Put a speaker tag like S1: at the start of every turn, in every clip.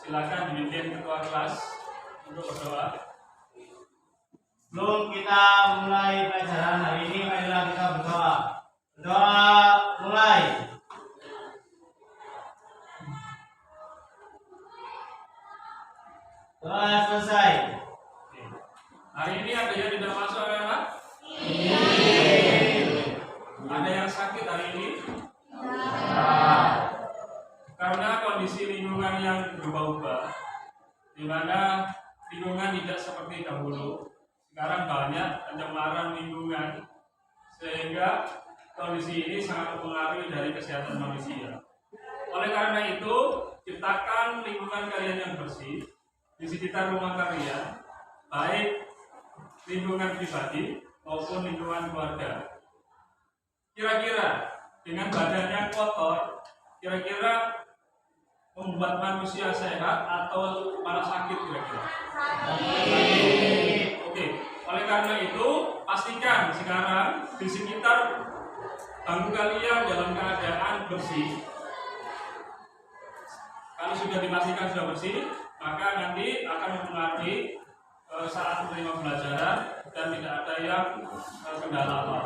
S1: Silakan dipimpin ketua kelas untuk berdoa.
S2: Sebelum kita mulai pelajaran hari ini, marilah kita berdoa. Berdoa mulai. Doa selesai.
S1: Hari ini ada yang tidak masuk anak-anak? Ada yang sakit hari ini? Karena kondisi lingkungan yang berubah-ubah, di mana lingkungan tidak seperti dahulu. Sekarang banyak pencemaran lingkungan, sehingga kondisi ini sangat mempengaruhi dari kesehatan manusia. Oleh karena itu, ciptakan lingkungan kalian yang bersih di sekitar rumah kalian, baik lingkungan pribadi maupun lingkungan keluarga. Kira-kira dengan badan yang kotor, kira-kira membuat manusia sehat atau malah sakit kira-kira? Oke, oleh karena itu pastikan sekarang di sekitar bangku kalian dalam keadaan bersih. Kalau sudah dipastikan sudah bersih, maka nanti akan mempengaruhi saat menerima pelajaran dan tidak ada yang kendala apa,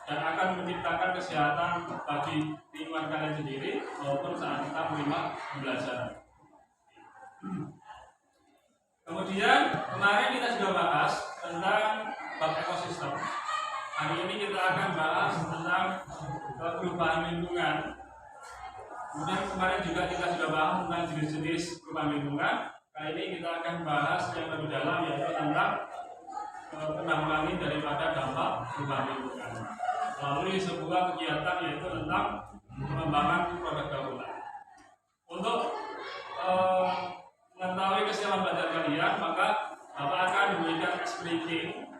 S1: dan akan menciptakan kesehatan bagi lingkungan kalian sendiri maupun saat kita menerima pembelajaran. Kemudian kemarin kita sudah bahas tentang bab ekosistem. Hari ini kita akan bahas tentang perubahan lingkungan. Kemudian kemarin juga kita sudah bahas tentang jenis-jenis perubahan lingkungan. Kali ini kita akan bahas yang lebih dalam, yaitu tentang penanggulangan daripada dampak perubahan lingkungan melalui sebuah kegiatan, yaitu tentang pengembangan produk daur ulang. Untuk mengetahui kesiapan belajar kalian, maka Bapak akan memberikan ice breaking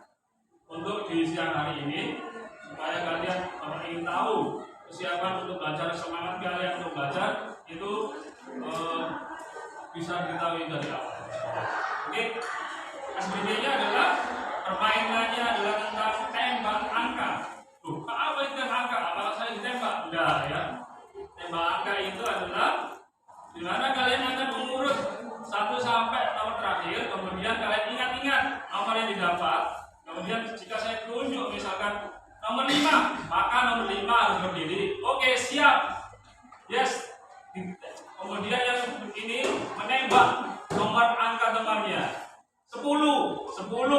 S1: untuk di siang hari ini, supaya kalian Bapak ingin tahu kesiapan untuk belajar, semangat kalian untuk belajar itu bisa diketahui dari awal. Oke, ice breaking-nya adalah permainannya adalah tentang tembak angka. Apa itu angka? Apakah saya ditembak? Enggak ya. Tembak angka itu adalah di mana kalian akan mengurut 1 sampai nomor terakhir, kemudian kalian ingat-ingat nomor yang didapat. Kemudian jika saya tunjuk misalkan nomor 5, maka nomor 5 harus berdiri. Oke, siap. Yes. Kemudian yang ini menembak nomor angka temannya. 10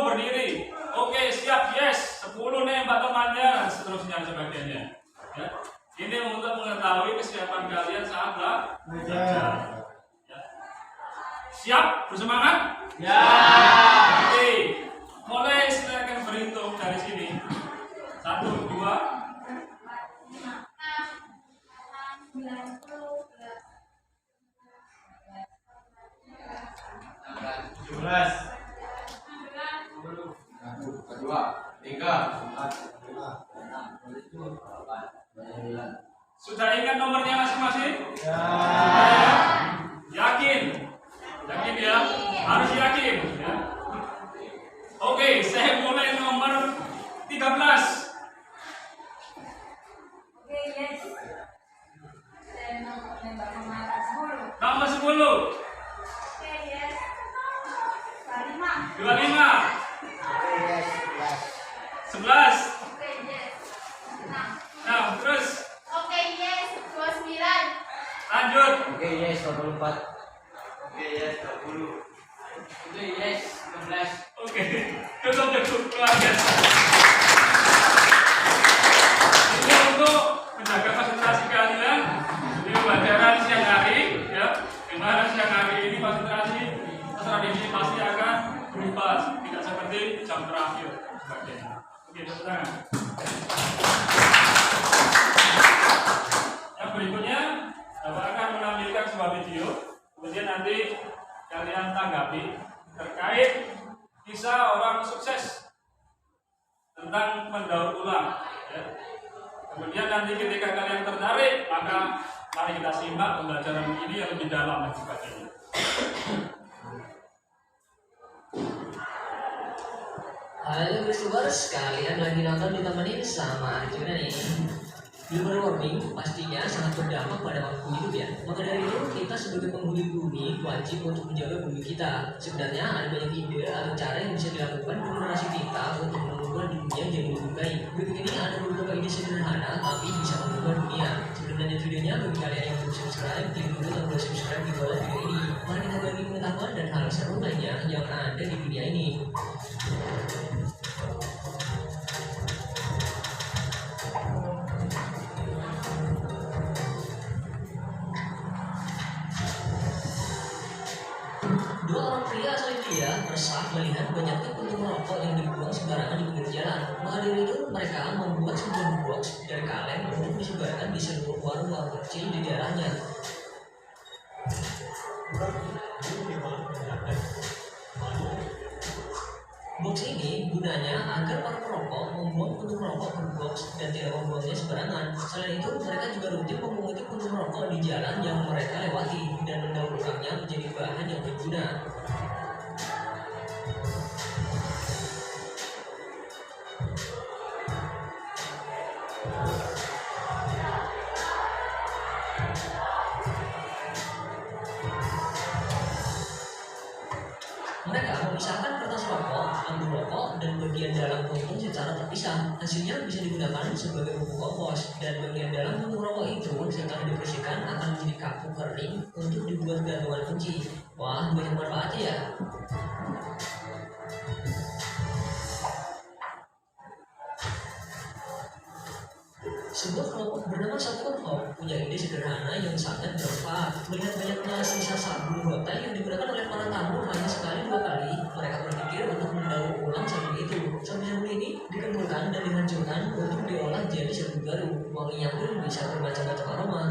S1: berdiri. Oke, siap. Yes. 10 nembak temannya dan seterusnya sebagainya. Ya. Ini untuk mengetahui kesiapan kalian saat belajar. Ya. Siap? Bersemangat?
S2: Ya.
S1: Oke. Mulai silakan berhitung dari sini. 1, 2,
S2: 17,
S3: 2, 3, 4, 5, 6, 7, 8, 9.
S1: sudah ingat nomornya masing-masing?
S2: ya.
S1: Yakin? Yakin ya? Harus yakin ya. Oke, saya mulai nomor 13.
S4: Oke, yes. Saya nomor 10.
S1: Nomor 10.
S4: Oke, yes. 25.
S1: 25.
S4: Oke,
S1: 11.
S4: yes. 6.
S1: Nah, terus
S4: Oke, yes. 29.
S1: lanjut.
S3: Oke, yes, 24.
S2: Oke, ya 20.
S3: Oke, yes, 16.
S1: Oke, cukup keluarga. Ini untuk menjaga konsentrasi kalian di pelajaran siang hari, ya. Dimana siang hari ini konsentrasi ini pasti akan berubah, tidak seperti jam terakhir sebagainya. Oke, tepuk tangan. Yang berikutnya, Bapak akan menampilkan sebuah video, kemudian nanti kalian tanggapi terkait kisah orang sukses tentang mendaur ulang. Ya. Kemudian nanti ketika kalian tertarik, maka mari kita simak pembelajaran ini yang lebih dalam dan sebagainya.
S5: Halo viewers, kalian lagi nonton ditemenin sama Arjuna nih. Global warming pastinya sangat berdampak pada waktu hidup ya. Maka dari itu kita sebagai penghuni bumi wajib untuk menjaga bumi kita. Sebenarnya ada banyak ide atau cara yang bisa dilakukan generasi kita untuk mengubah dunia jadi lebih baik. Berikut ini ada beberapa ide sederhana tapi bisa mengubah dunia. Sebelum lanjut videonya, bagi kalian yang belum subscribe, klik dulu tombol subscribe di bawah video ini. Mari kita bagi pengetahuan dan hal seru lainnya yang ada di dunia ini. Dua orang pria asal India resah melihat banyaknya puntung rokok yang dibuang sembarangan di pinggir jalan. Maka dari itu mereka membuat sebuah box dari kaleng untuk disebarkan di seluruh warung-warung kecil di daerahnya. Box ini gunanya agar para perokok membuang puntung rokok per box dan tidak membuangnya sembarangan. Selain itu, mereka juga rutin memunguti puntung rokok di jalan yang mereka lewati dan mendaur ulangnya menjadi bahan yang berguna. Mereka memisahkan kertas rokok, lampu rokok, dan bagian dalam puntung secara terpisah. Hasilnya bisa digunakan sebagai pupuk kompos, dan bagian dalam puntung rokok itu setelah dibersihkan akan menjadi kapuk kering untuk dibuat gantungan kunci. Wah, banyak manfaatnya ya. Sebuah kelompok bernama Satuan Hope punya ide sederhana yang sangat bermanfaat. Melihat banyaknya sisa sabun hotel yang digunakan oleh para tamu hanya sekali 2 kali, mereka berpikir untuk mendaur ulang sabun itu. Sabun ini dikumpulkan dan dihancurkan untuk diolah jadi sabun baru. Wanginya pun bisa bermacam-macam aroma.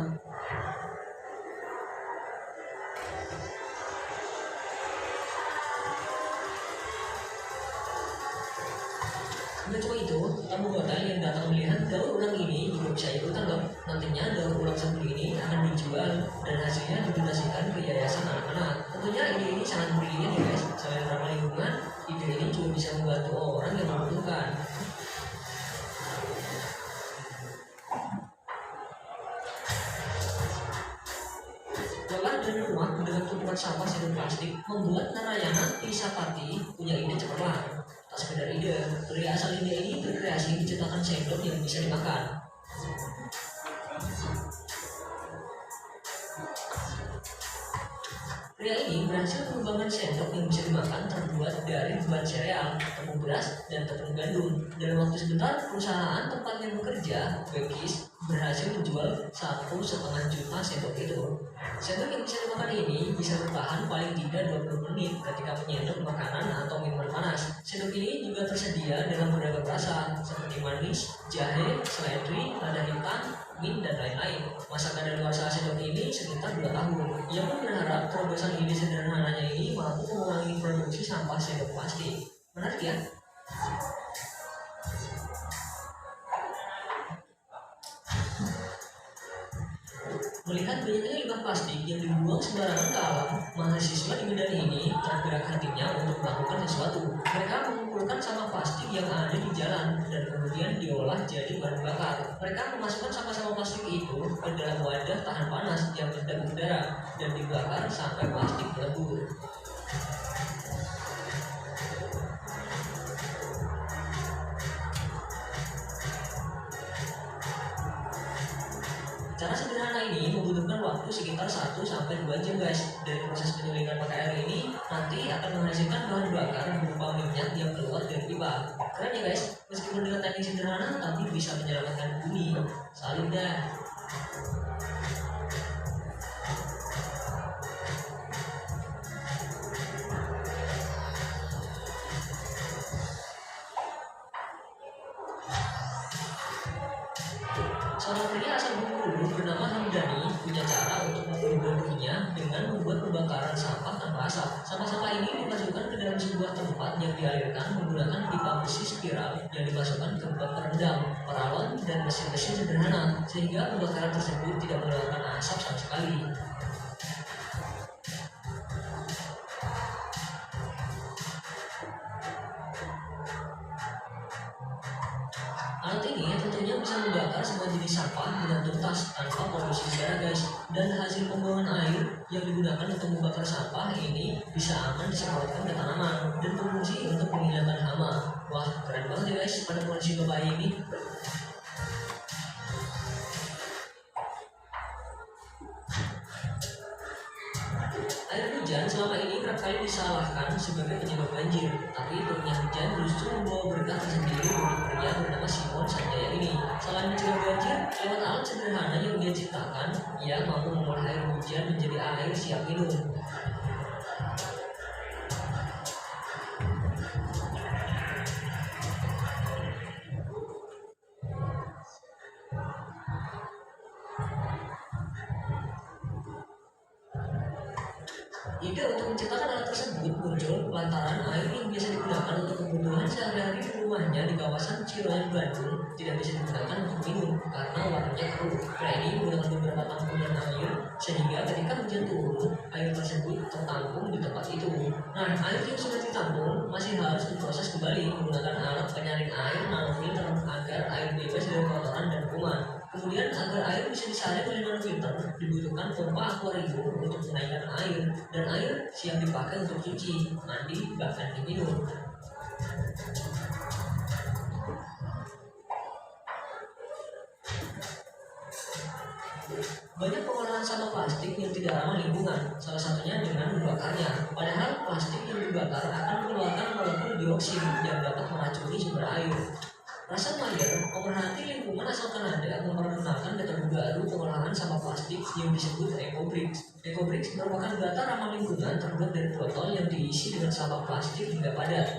S5: Tidak cuma itu, tamu hotel yang datang melihat daur ulang ini juga bisa ikutan loh. Nantinya daur ulang sabun ini akan dijual dan hasilnya didonasikan ke yayasan anak-anak. Tentunya ide ini sangat brilian ya guys. Selain ramah lingkungan, ide ini juga bisa membantu orang yang membutuhkan. Lelah dari rumah dengan tumpukan sampah satu plastik membuat Narayana Tisapati punya ide cemerlang. Tak sekedar ide, pria asal India ini berkreasi menciptakan sendok yang bisa dimakan. Pria ini berhasil mengembangkan sendok yang bisa dimakan terbuat dari bahan sereal, tepung beras, dan tepung gandum. Dalam waktu sebentar, perusahaan tempat yang bekerja, Bekis, berhasil menjual 1,5 juta sendok itu. Sendok yang bisa dimakan ini bisa bertahan paling tidak 20 menit ketika menyendok makanan atau minuman panas. Sendok ini juga tersedia dalam beragam rasa seperti manis, jahe, seledri, lada hitam, mint, dan lain-lain. Masa kadaluarsa sendok ini sekitar 2 tahun. Ia pun berharap terobosan ide sederhananya ini mampu mengurangi produksi sampah sendok plastik. Menarik ya? Melihat banyaknya limbah plastik yang dibuang sembarangan ke alam, mahasiswa di Medan ini tergerak hatinya untuk melakukan sesuatu. Mereka mengumpulkan sampah plastik yang ada di jalan dan kemudian diolah jadi bahan bakar. Mereka memasukkan sampah-sampah plastik itu ke dalam wadah tahan panas yang meledak udara dan dibakar sampai plastik melebur. Cara sederhana ini membutuhkan waktu sekitar 1-2 jam guys. Dari proses penyulingan pakai air ini nanti akan menghasilkan bahan bakar berupa minyak yang keluar dari pipa. Keren ya guys, meskipun dengan teknik sederhana tapi bisa menyelamatkan bumi. Salut dah. Seorang pria asal Bengkulu bernama Hamdani punya cara untuk mengubah dirinya dengan membuat pembakaran sampah tanpa asap. Sampah-sampah ini dimasukkan ke dalam sebuah tempat yang dialirkan menggunakan pipa besi spiral yang dimasukkan ke bak peredam, paralon, dan mesin-mesin sederhana sehingga pembakaran tersebut tidak mengeluarkan asap sama sekali. Alat ini tentunya bisa membakar semua jenis jenis sampah dengan tuntas tanpa polusi udara guys. Dan hasil pembuangan air yang digunakan untuk membakar sampah ini bisa aman disemprotkan ke tanaman dan berfungsi untuk menghilangkan hama. Wah, keren banget ya guys pada kondisi bapak ini. Air hujan selama ini kerap kali disalahkan sebagai penyebab banjir, tapi turunnya hujan justru membawa berkah tersendiri bagi pria bernama Simon Sanjaya ini. Selain mencegah banjir, lewat alat sederhana yang dia ciptakan, ia mampu mengolah air hujan menjadi air siap minum. Ide untuk menciptakan alat tersebut muncul lantaran air yang biasa digunakan untuk kebutuhan sehari-hari di rumahnya di kawasan Ciroan, Bandung tidak bisa digunakan untuk minum karena warnanya keruh. Pria ini menggunakan beberapa tampungan air sehingga ketika hujan turun, air tersebut tertampung di tempat itu. Nah, air yang sudah ditampung masih harus diproses kembali menggunakan alat penyaring air nanofilter agar air bebas dari kotoran dan kuman. Kemudian agar air bisa disaring oleh nanofilter, dibutuhkan pompa akuarium untuk menaikkan air, dan air siap dipakai untuk cuci, mandi, bahkan diminum. Banyak pengolahan sampah plastik yang tidak ramah lingkungan, salah satunya dengan membakarnya. Padahal plastik yang dibakar akan mengeluarkan molekul dioksin yang dapat meracuni sumber air. Russell Meyer, pemerhati lingkungan asal Kanada, memperkenalkan metode baru pengolahan sampah plastik yang disebut EcoBricks. EcoBricks merupakan bata ramah lingkungan terbuat dari botol yang diisi dengan sampah plastik hingga padat.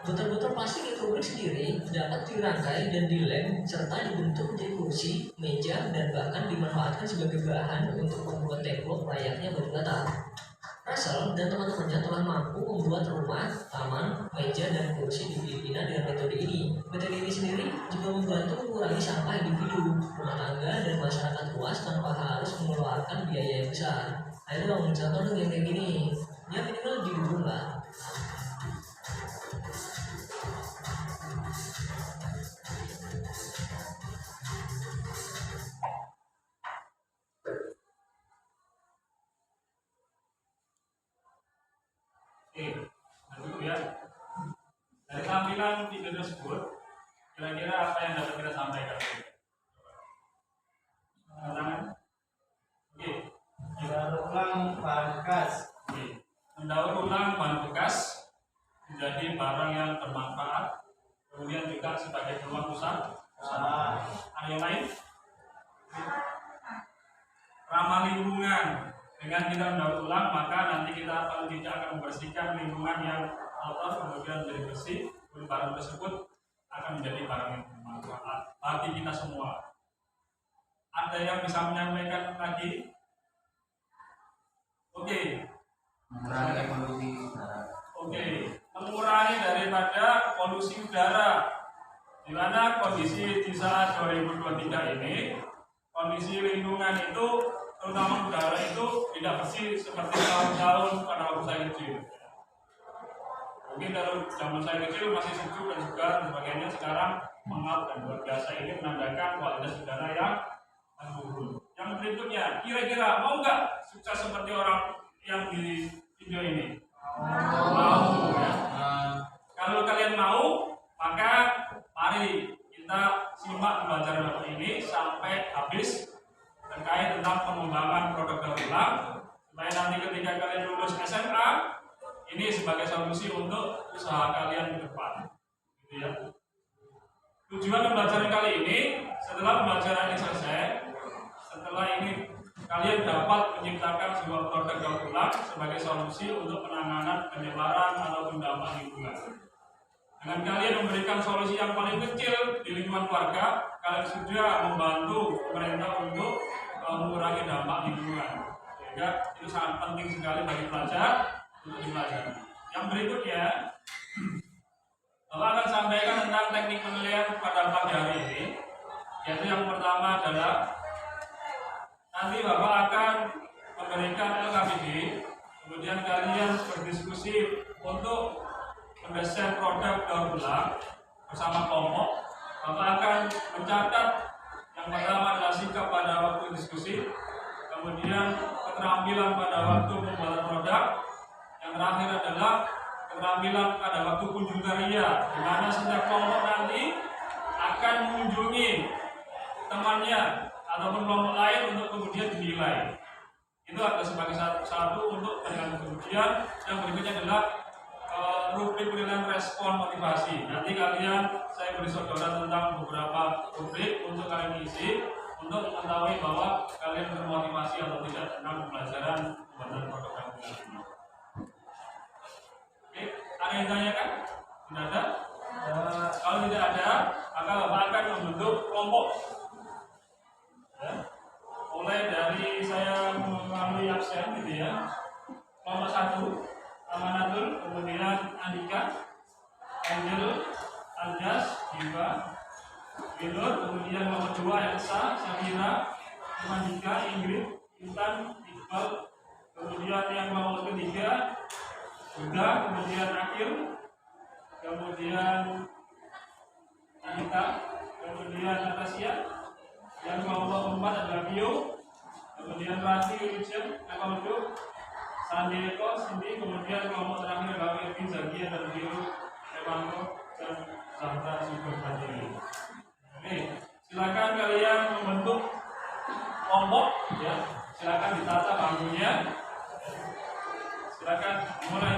S5: Botol-botol plastik EcoBricks sendiri dapat dirangkai dan dilem serta dibentuk menjadi kursi, meja, dan bahkan dimanfaatkan sebagai bahan untuk membuat tembok layaknya batu bata. Russell dan teman-temannya telah mampu membuat rumah, taman, meja, dan kursi di Filipina dengan metode ini. Metode ini sendiri juga membantu mengurangi sampah individu, rumah tangga, dan masyarakat luas tanpa harus mengeluarkan biaya yang besar. Ayo dong, contoh dong yang kayak gini. Ya minimal didukung lah.
S1: Oke, nah dulu ya. Dari tampilan video tersebut, kira-kira apa yang dapat kita sampaikan? Tangan. Oke,
S2: Mendaur ulang bahan bekas.
S1: oke. Mendaur ulang bahan bekas menjadi barang yang bermanfaat, kemudian juga sebagai peluang usaha. Ada yang lain? Ramah lingkungan. Dengan kita mendaur ulang, maka nanti kita paling tidak akan membersihkan lingkungan yang kotor, kemudian menjadi bersih. Barang tersebut akan menjadi barang yang bermanfaat bagi kita semua. Ada yang bisa menyampaikan lagi? Oke.
S3: Mengurangi polusi udara.
S1: Oke, mengurangi daripada polusi udara. Di mana kondisi di saat 2023 ini, kondisi lingkungan itu terutama udara itu tidak bersih seperti tahun-tahun pada waktu saya kecil. Mungkin kalau zaman saya kecil masih sejuk dan segar dan sebagainya, sekarang mengap dan luar biasa. Ini menandakan kualitas udara yang menurun. Yang berikutnya, kira-kira mau nggak sukses seperti orang yang di video ini? Mau ya. Kalau kalian mau, maka mari kita simak pembelajaran Bapak ini sampai habis terkait tentang pengembangan produk daur ulang, supaya nanti ketika kalian lulus SMA ini sebagai solusi untuk usaha kalian ke depan, gitu ya. Tujuan pembelajaran kali ini, setelah pembelajaran ini selesai, setelah ini kalian dapat menciptakan sebuah produk daur ulang sebagai solusi untuk penanganan penyebaran atau dampak lingkungan. Dengan kalian memberikan solusi yang paling kecil di lingkungan keluarga, kalian sudah membantu pemerintah untuk mengurangi dampak lingkungan. Sehingga itu sangat penting sekali bagi pelajar untuk dipelajari. Yang berikutnya, Bapak akan sampaikan tentang teknik penilaian pada pagi hari ini. Yaitu yang pertama adalah nanti Bapak akan memberikan LKPD, kemudian kalian berdiskusi untuk mendesain produk daur ulang bersama kelompok, Bapak akan mencatat yang pertama adalah sikap pada waktu diskusi, kemudian keterampilan pada waktu pembuatan produk, yang terakhir adalah keterampilan pada waktu kunjung karya, di mana setiap kelompok nanti akan mengunjungi temannya ataupun kelompok lain untuk kemudian dinilai. Itu adalah sebagai satu untuk penilaian. Kemudian yang berikutnya adalah rubrik penilaian respon motivasi. Nanti kalian saya beri saudara tentang beberapa rubrik untuk kalian isi untuk mengetahui bahwa kalian termotivasi atau tidak tentang pembelajaran pembuatan produk dan ini. Oke, ada yang tanyakan? Tidak ada? Kalau tidak ada, maka Bapak akan membentuk kelompok. Ya. Mulai dari saya melalui absen gitu ya. Kelompok 1 Amanatul, kemudian Andika, Angel, Aljas, Diva, Winur, kemudian kelompok 2 Elsa, Samira, Mandika, Ingrid, Intan, Iqbal, kemudian yang kelompok ketiga Bunda, kemudian Akil, kemudian Anita, kemudian Natasha, yang kelompok 4 adalah Bio, kemudian Rasi, Richard, Nakamuduk, Sandeko, Cindy, kemudian kelompok terakhir adalah Kevin, Zakia, dan Biru, Evanto, dan Zahra Subhanallah. Oke, silakan kalian membentuk kelompok, ya. Silakan ditata bangkunya. Silakan mulai.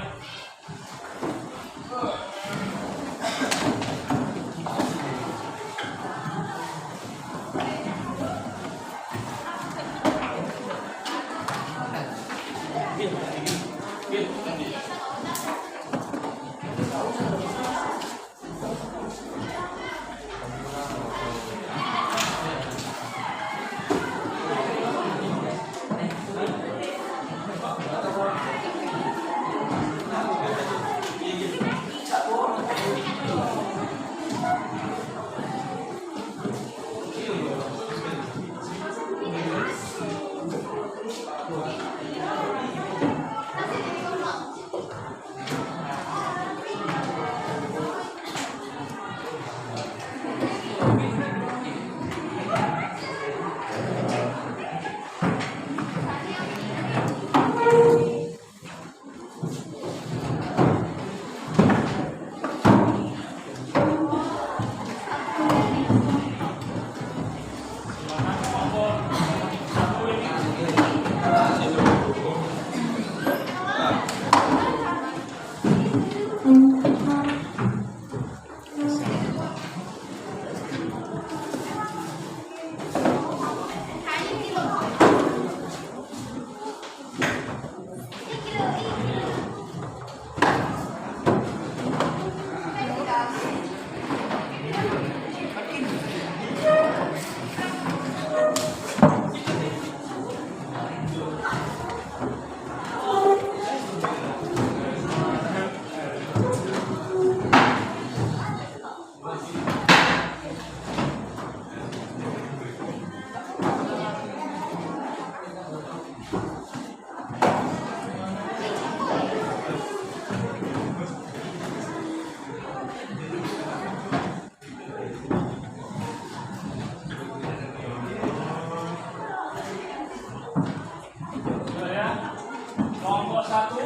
S1: Kelompok 1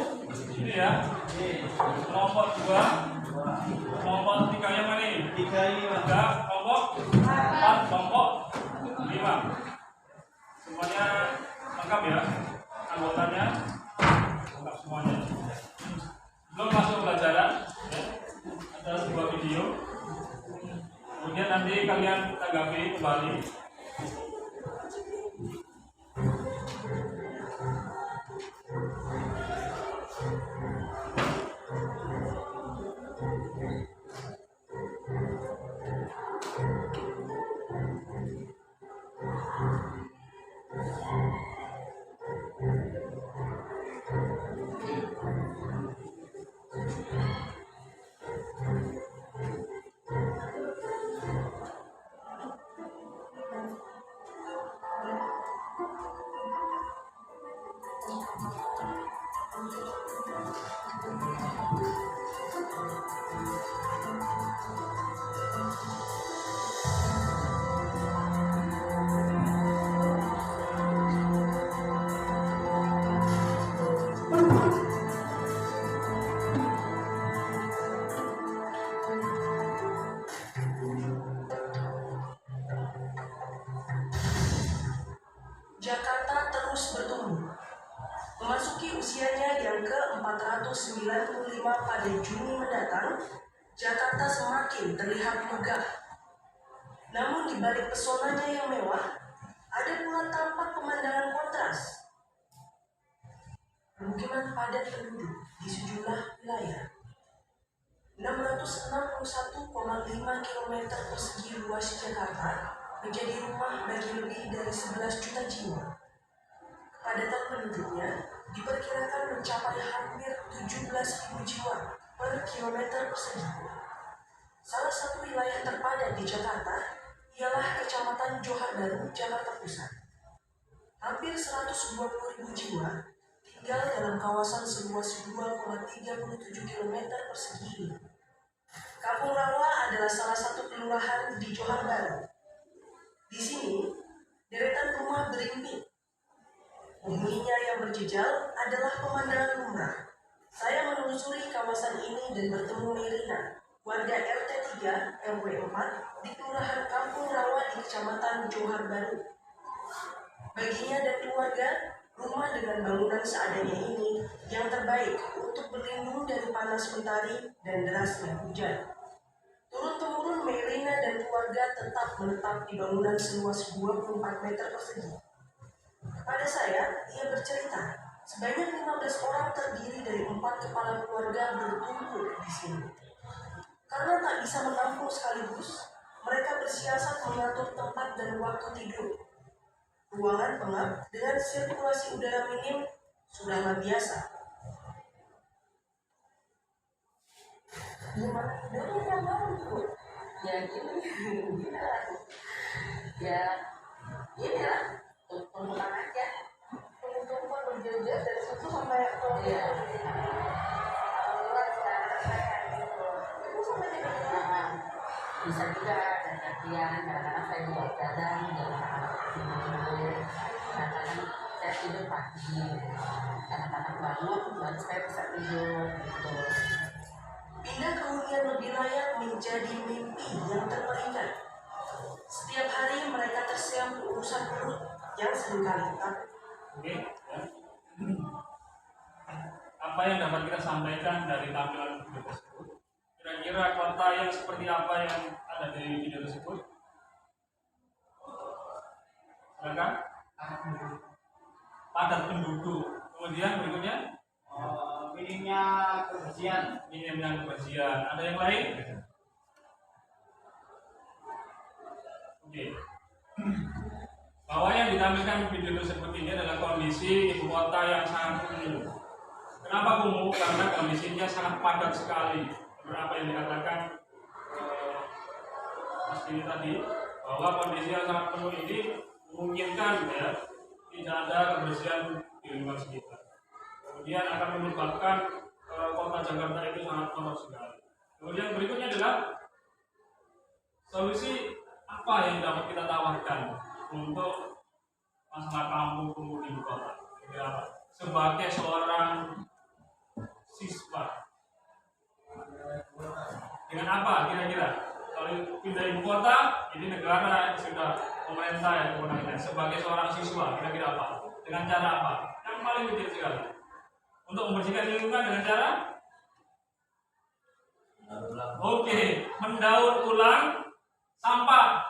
S1: ini ya. Kelompok 2, kelompok 3 yang mana ini?
S2: 3 ini Pak.
S1: Kelompok 4, kelompok 5. Semuanya lengkap ya, anggotanya lengkap semuanya. Belum masuk pelajaran, ya. Ada sebuah video. Kemudian nanti kalian tanggapi kembali.
S6: usianya yang ke-495 pada Juni mendatang, Jakarta semakin terlihat megah. Namun di balik pesonanya yang mewah, ada pula tampak pemandangan kontras. Permukiman padat penduduk di sejumlah wilayah. 661,5 km persegi luas Jakarta menjadi rumah bagi lebih dari 11 juta jiwa. Kepadatan penduduknya diperkirakan mencapai hampir 17.000 jiwa per kilometer persegi. Salah satu wilayah terpadat di Jakarta ialah Kecamatan Johar Baru, Jakarta Pusat. Hampir 120.000 jiwa tinggal dalam kawasan seluas 2,37 km persegi ini. Kampung Rawa adalah salah satu kelurahan di Johar Baru. Di sini, deretan rumah berimpit. Penghuninya yang berjejal adalah pemandangan lumrah. Saya menelusuri kawasan ini dan bertemu Merina, warga RT 3 RW 4 di Kelurahan Kampung Rawa di Kecamatan Johar Baru. Baginya dan keluarga, rumah dengan bangunan seadanya ini yang terbaik untuk berlindung dari panas mentari dan derasnya hujan. Turun-temurun Merina dan keluarga tetap menetap di bangunan seluas 24 meter persegi. Kepada saya, ia bercerita, sebanyak 15 orang terdiri dari 4 kepala keluarga bertumpuk di sini. Karena tak bisa menampung sekaligus, mereka bersiasat mengatur tempat dan waktu tidur. Ruangan pengap dengan sirkulasi udara minim sudahlah biasa.
S7: Gimana tidurnya tiap malam tuh? Ya gini, gini lah. Ya gini lah, tumpukan aja.
S6: Tumpukan berjejer dari situ sampai ke
S7: Iya. Luar saya gitu.
S6: itu sampai di mana?
S7: Nah, bisa juga ada gantian. Kadang-kadang saya buat gadang, kadang-kadang tidur. Kadang-kadang saya tidur pagi. Kadang-kadang bangun, baru saya bisa tidur gitu.
S6: Pindah ke hunian lebih layak menjadi mimpi yang terperingat. Setiap hari mereka tersiam urusan perut yang seringkali tak.
S1: Oke, ya. Apa yang dapat kita sampaikan dari tampilan video tersebut? Kira-kira kota yang seperti apa yang ada di video tersebut? Silakan. Padat penduduk. Kemudian berikutnya
S2: Minimnya kebersihan.
S1: minimnya kebersihan. Ada yang lain? Oke. Bahwa yang ditampilkan video tersebut ini adalah kondisi ibu kota yang sangat kumuh. Kenapa kumuh? Karena kondisinya sangat padat sekali. Berapa yang dikatakan Mas Dini tadi, bahwa kondisi yang sangat kumuh ini memungkinkan ya tidak ada kebersihan di lingkungan sekitar. Kemudian akan menyebabkan kota Jakarta itu sangat kotor sekali. Kemudian berikutnya adalah solusi apa yang dapat kita tawarkan untuk masalah kampung kumuh di ibu kota. Sebagai seorang siswa, dengan apa kira-kira? Kalau pindah ibu kota, ini negara sudah pemerintah yang kewenangan. Sebagai seorang siswa, kira-kira apa? Dengan cara apa? Yang paling kecil sekali. Untuk membersihkan lingkungan dengan cara mendaur ulang sampah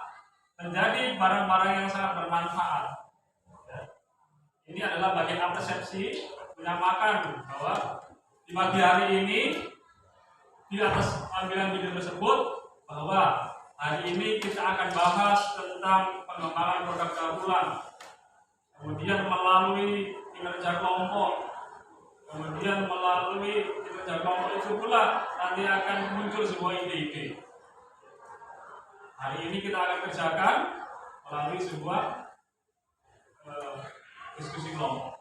S1: menjadi barang-barang yang sangat bermanfaat. Ya. Ini adalah bagian persepsi menamakan bahwa di pagi hari ini di atas tampilan video tersebut bahwa hari ini kita akan bahas tentang pengembangan produk daur ulang, kemudian melalui kinerja kelompok. Kemudian melalui kinerja kelompok itu pula nanti akan muncul sebuah ide-ide. Hari ini kita akan kerjakan melalui sebuah diskusi kelompok.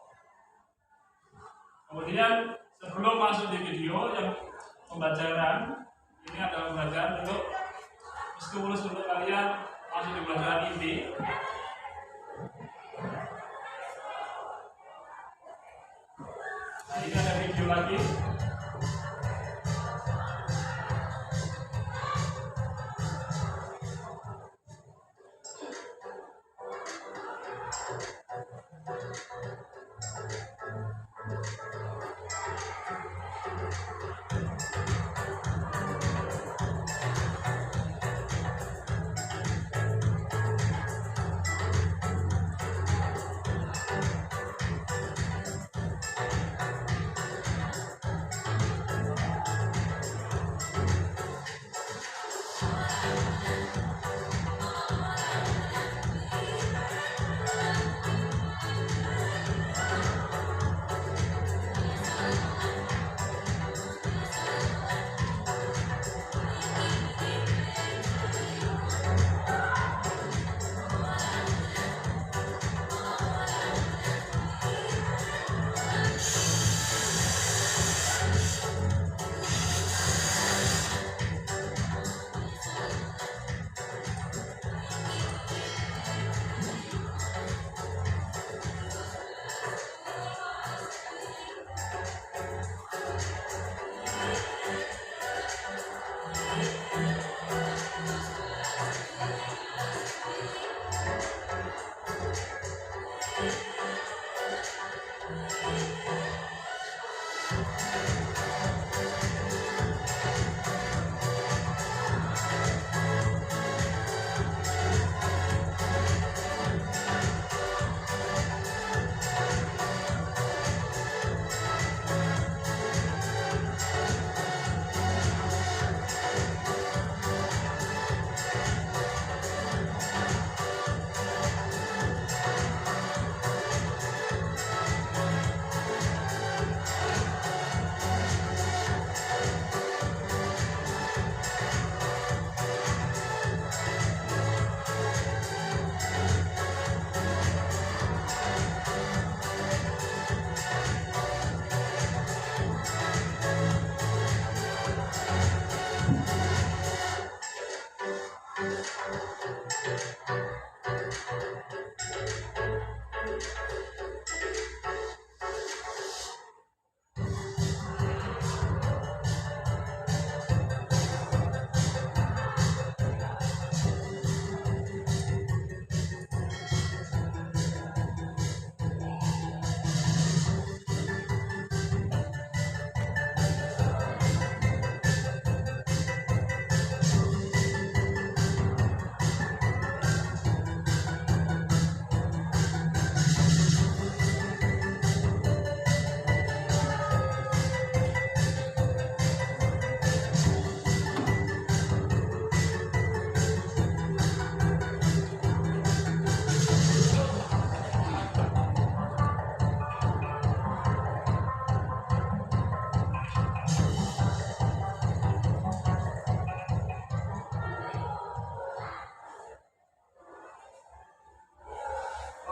S1: Kemudian sebelum masuk di video yang pembelajaran, ini adalah pembelajaran untuk stimulus untuk kalian masuk di pembelajaran inti. Ini ada video lagi.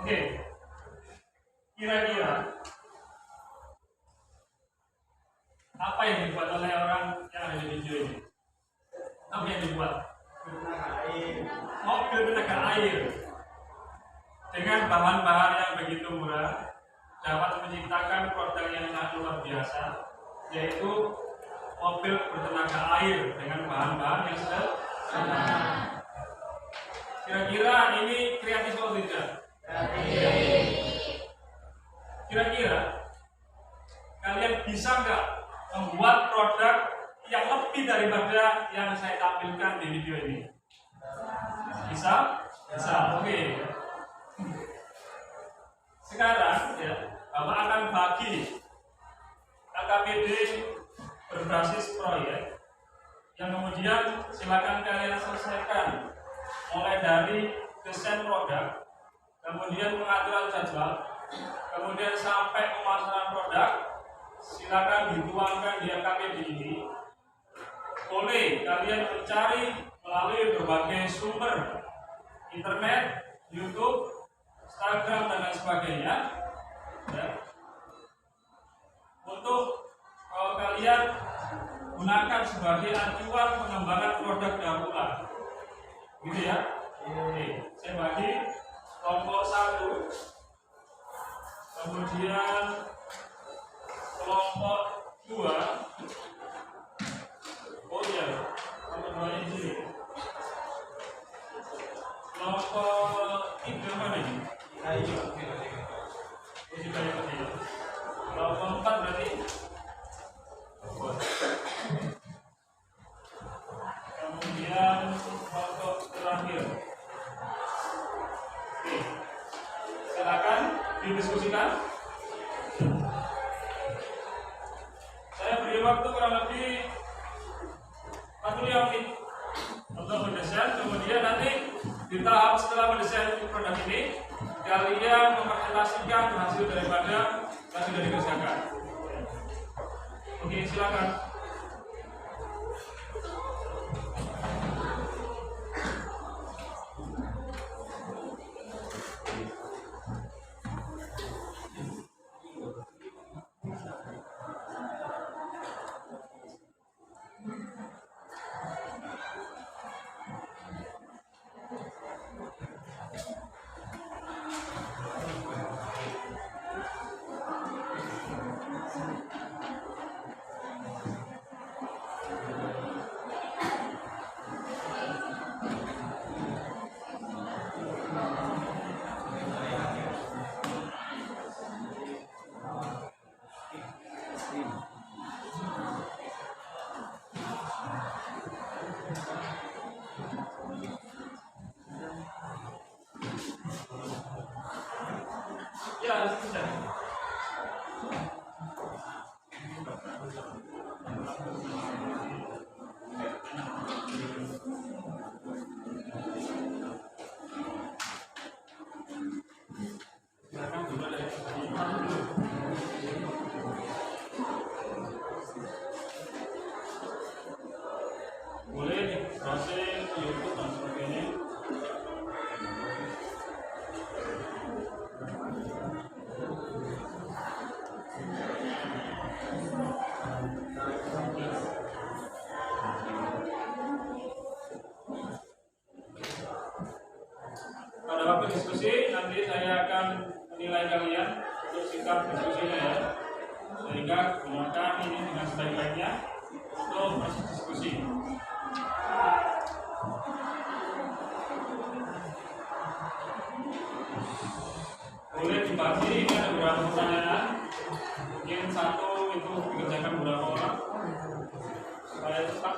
S1: Oke. Kira-kira apa yang dibuat oleh orang yang ada di video ini? Apa yang dibuat? Mobil tenaga air dengan bahan-bahan yang begitu murah dapat menciptakan produk yang sangat luar biasa, yaitu mobil bertenaga air dengan bahan-bahan yang sederhana. Kira-kira ini kreatif atau tidak? Kira-kira kalian bisa nggak membuat produk yang lebih daripada yang saya tampilkan di video ini? Bisa? Bisa. Oke. Sekarang ya, Bapak akan bagi AKPD berbasis proyek yang kemudian silakan kalian selesaikan mulai dari desain produk, kemudian pengaturan jadwal, kemudian sampai pemasaran produk. Silakan dituangkan di AKPD ini. Boleh kalian mencari melalui berbagai sumber internet, YouTube, Instagram dan lain sebagainya. Ya. Untuk kalian gunakan sebagai acuan pengembangan produk dakwah. Gitu ya. Oke, saya bagi kelompok 1, kemudian kelompok 2. Oh iya, kelompok 2 ini sini. Kelompok 3 mana ini? Kelompok 4 berarti. Kemudian kelompok terakhir. Oke, silakan didiskusikan. Saya beri waktu kurang lebih 45 menit untuk mendesain. Kemudian nanti di tahap setelah mendesain produk ini, kalian mempresentasikan hasil daripada yang sudah dikerjakan. Oke, silakan. Ya, sudah. Silakan dulu dari boleh di browsing YouTube dan sebagainya. Pada waktu diskusi nanti saya akan menilai kalian untuk sikap diskusinya ya, sehingga gunakan ini dengan sebaik-baiknya untuk proses diskusi. Boleh dibagi, ini ada beberapa pertanyaan, mungkin satu itu dikerjakan beberapa orang supaya tetap.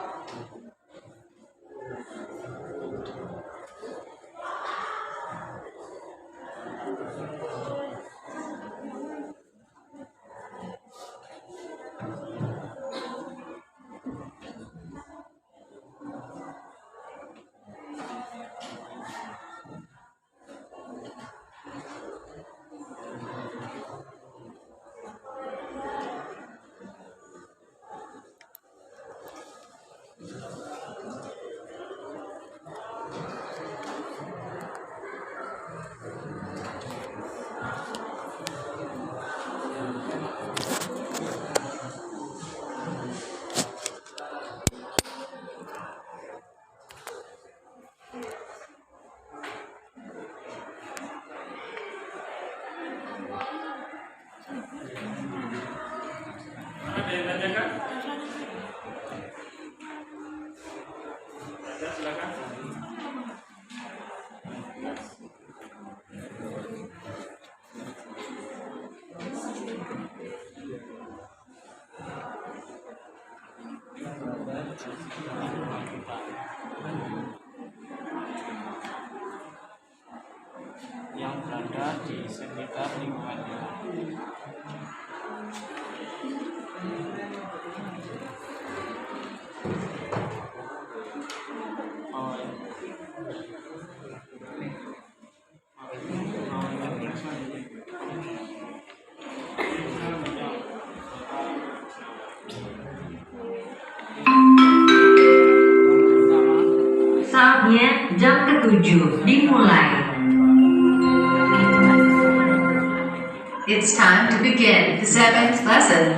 S2: di sekitar lingkungannya.
S8: Saatnya jam ke-7 dimulai. It's time to begin the 7th lesson.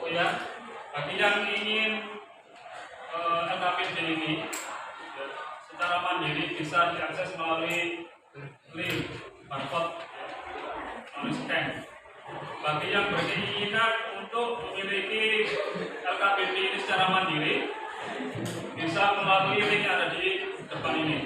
S1: Oh ya, bagi yang ingin LKPD ini ya, secara mandiri bisa diakses melalui link barcode melalui scan. Bagi yang berkeinginan untuk memiliki LKPD ini secara mandiri bisa melalui link yang ada di depan ini.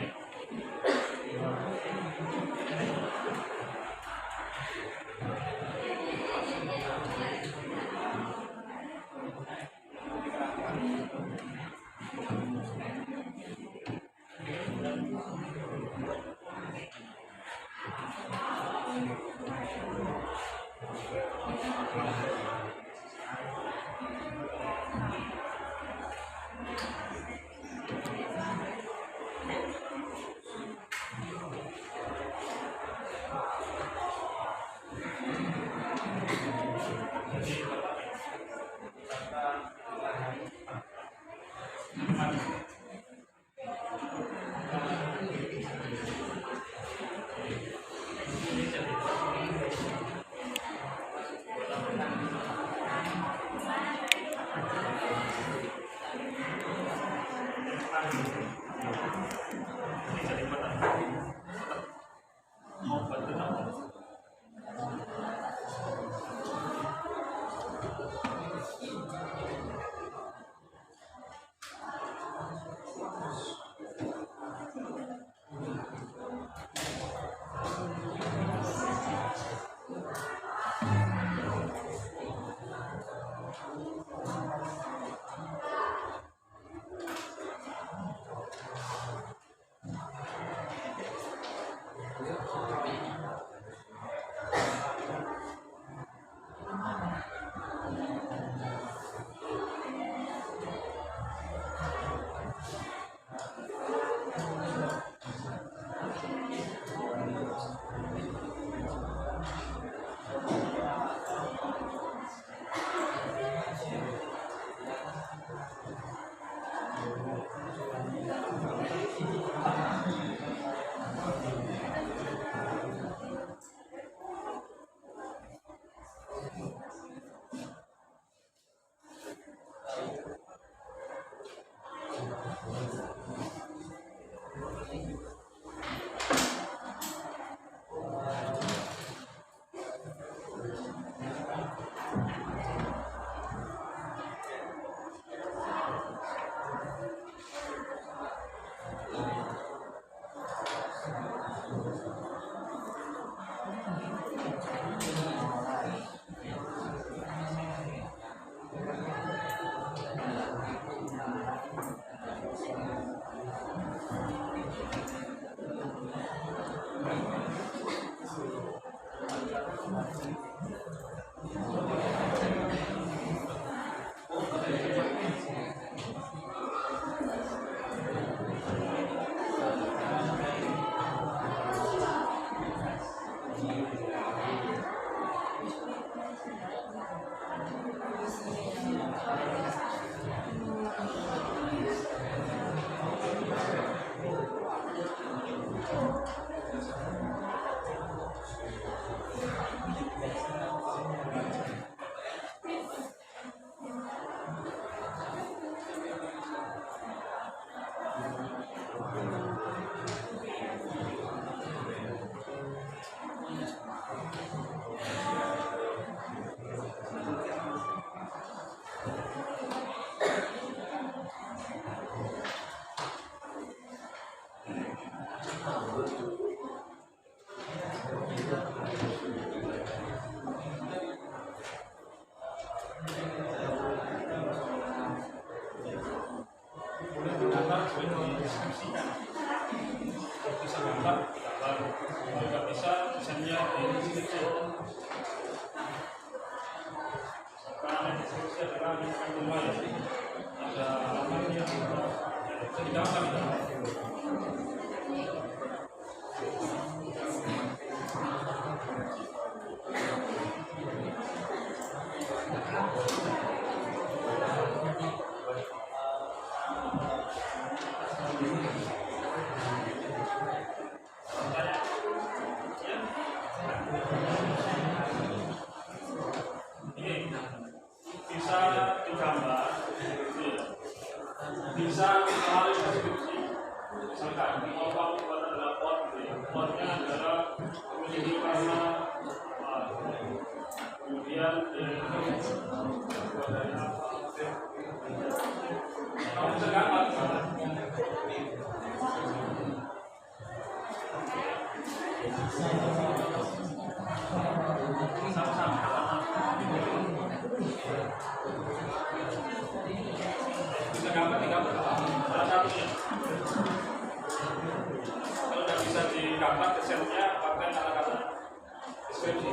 S1: Bisa gambar, kalau nggak bisa desainnya di deskripsi. Karena di deskripsi adalah yang rumah ya, ada alamatnya, bisa digambar ya. Bisa digambar, bisa melalui deskripsi. Misalkan mau kamu buat adalah pot, potnya adalah memiliki warna, kemudian buat dari apa? Kamu bisa gambar. Bisa gambar digambar salah satunya. Kalau tidak bisa digambar desainnya pakai kata-kata deskripsi.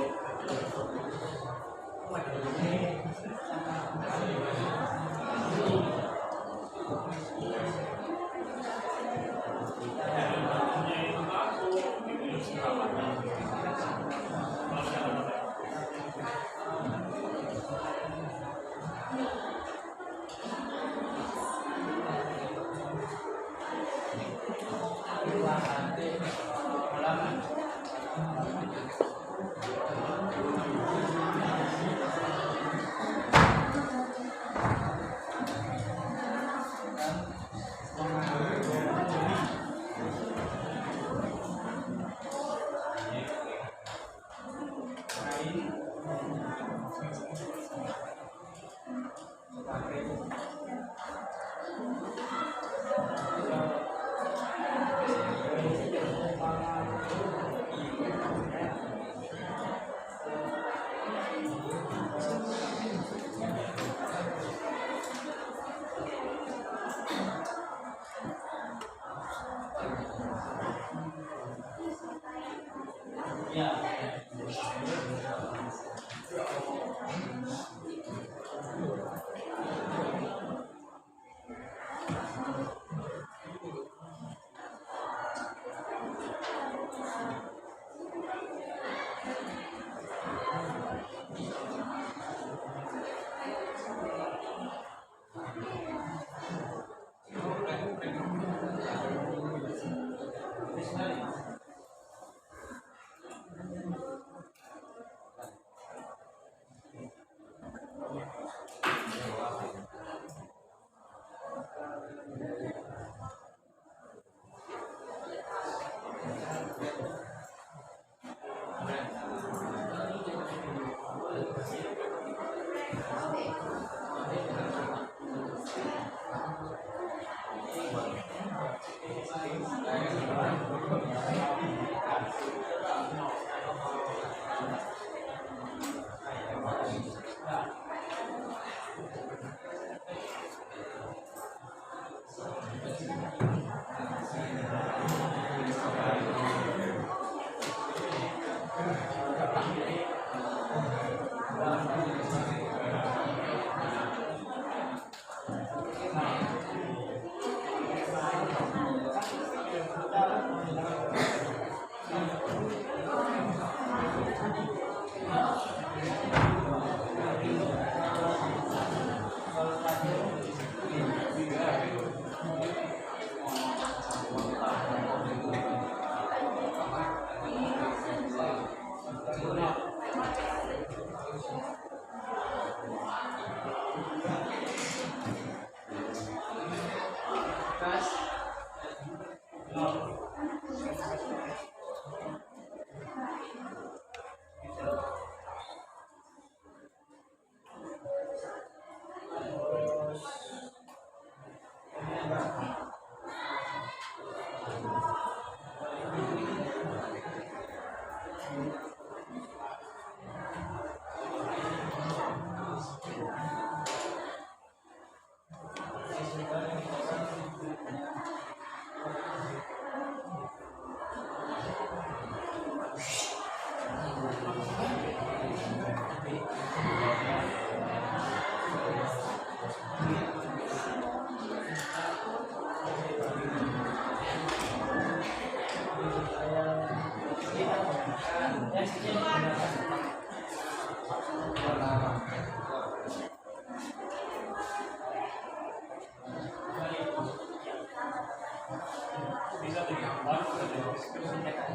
S1: Bisa digambar, bisa dideskripsikan.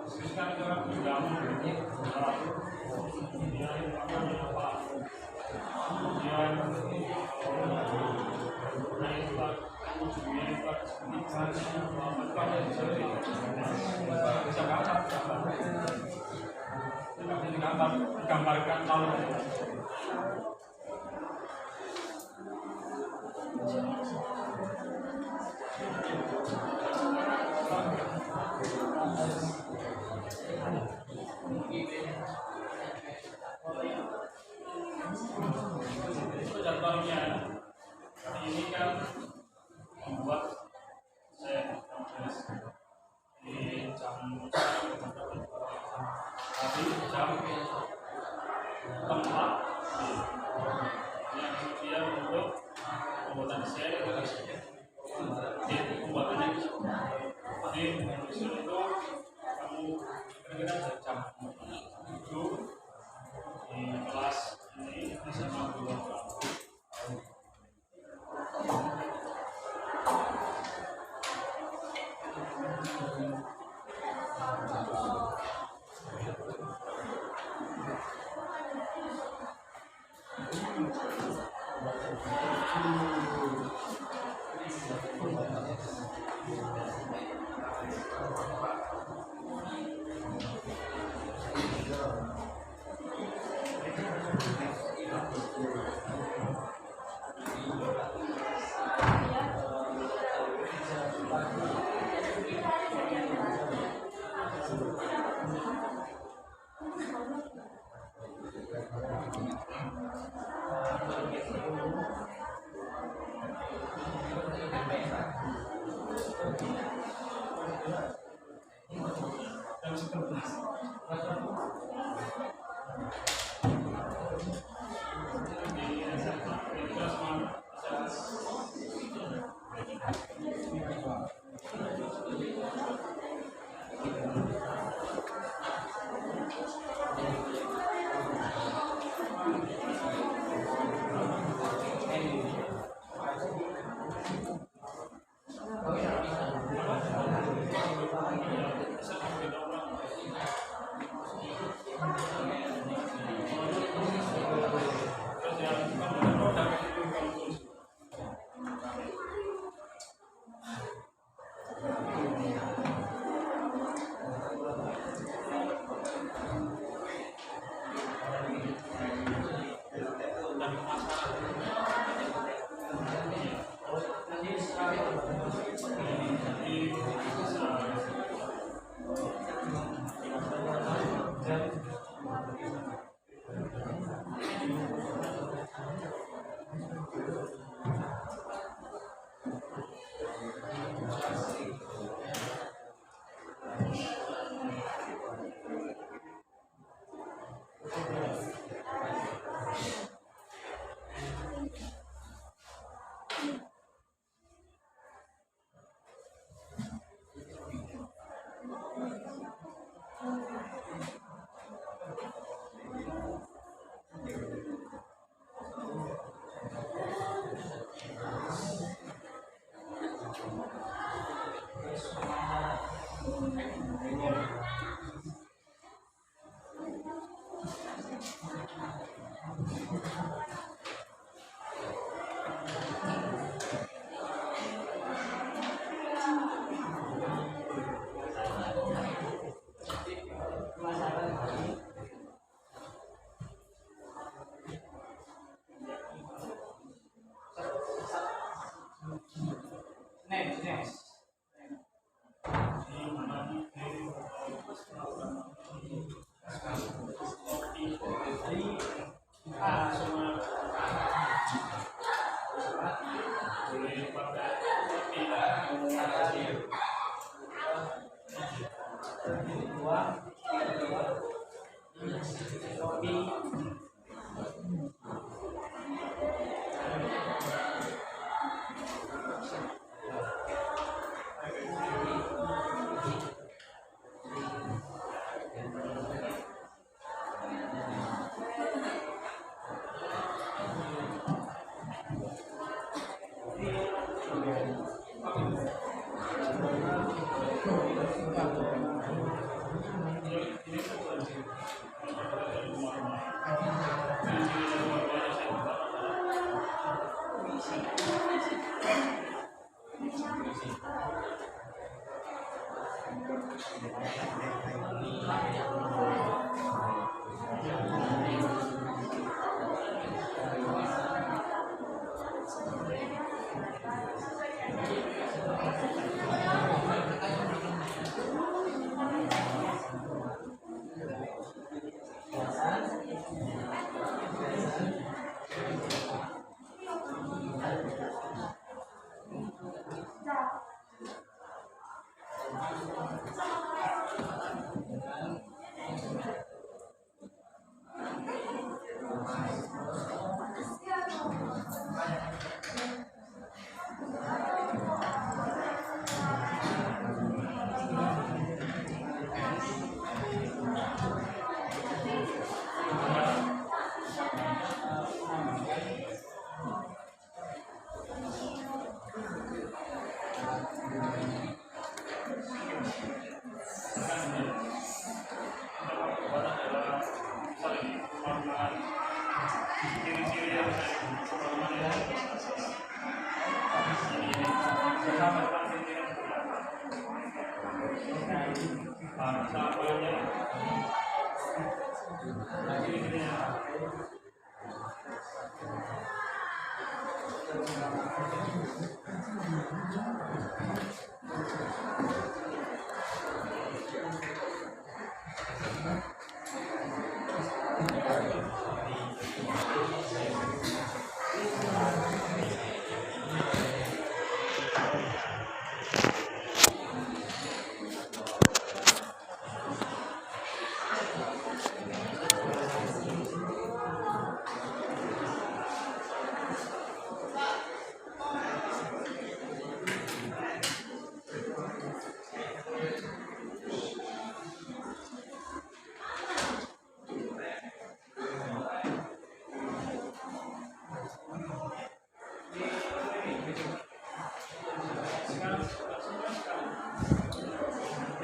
S1: Deskripsikan itu kan digambar, kemudian apa? Kemudian gambarkan kalau itu jadwalnya. Ini kan membuat saya tulis di jam tapi jam tempat yang kemudian untuk pembuatan saya di pembuatannya di menulis itu kamu kira-kira jam 7 di kelas ini bisa mengambil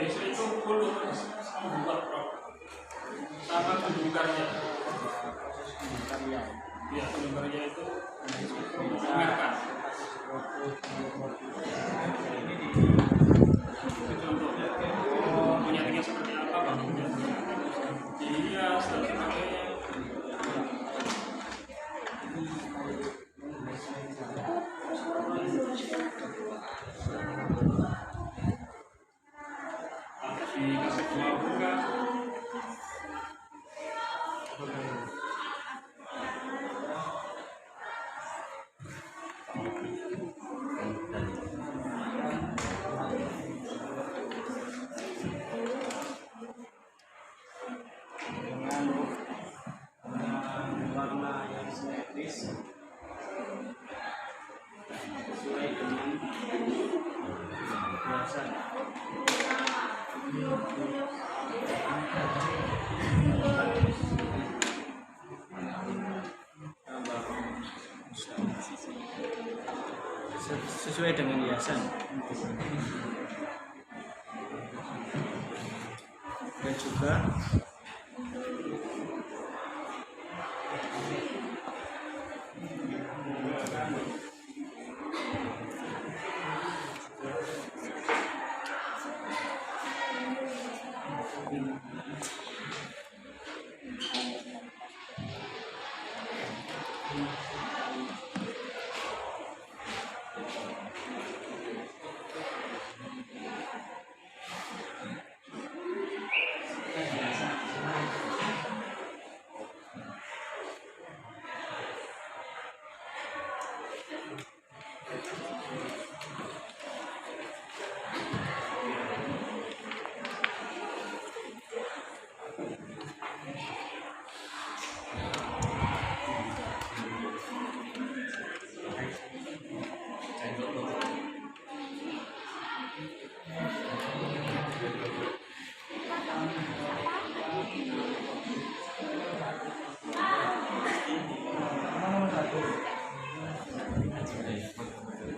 S1: Besok itu full membuat sama kedudukannya. Ya, kedudukannya itu mendengarkan. Contohnya, punya tingkat seperti apa bangunnya? Iya, sebagainya. Dikasih dua bunga.
S2: Dengan warna yang simetris sesuai dengan hiasan. Sesuai dengan hiasan dan juga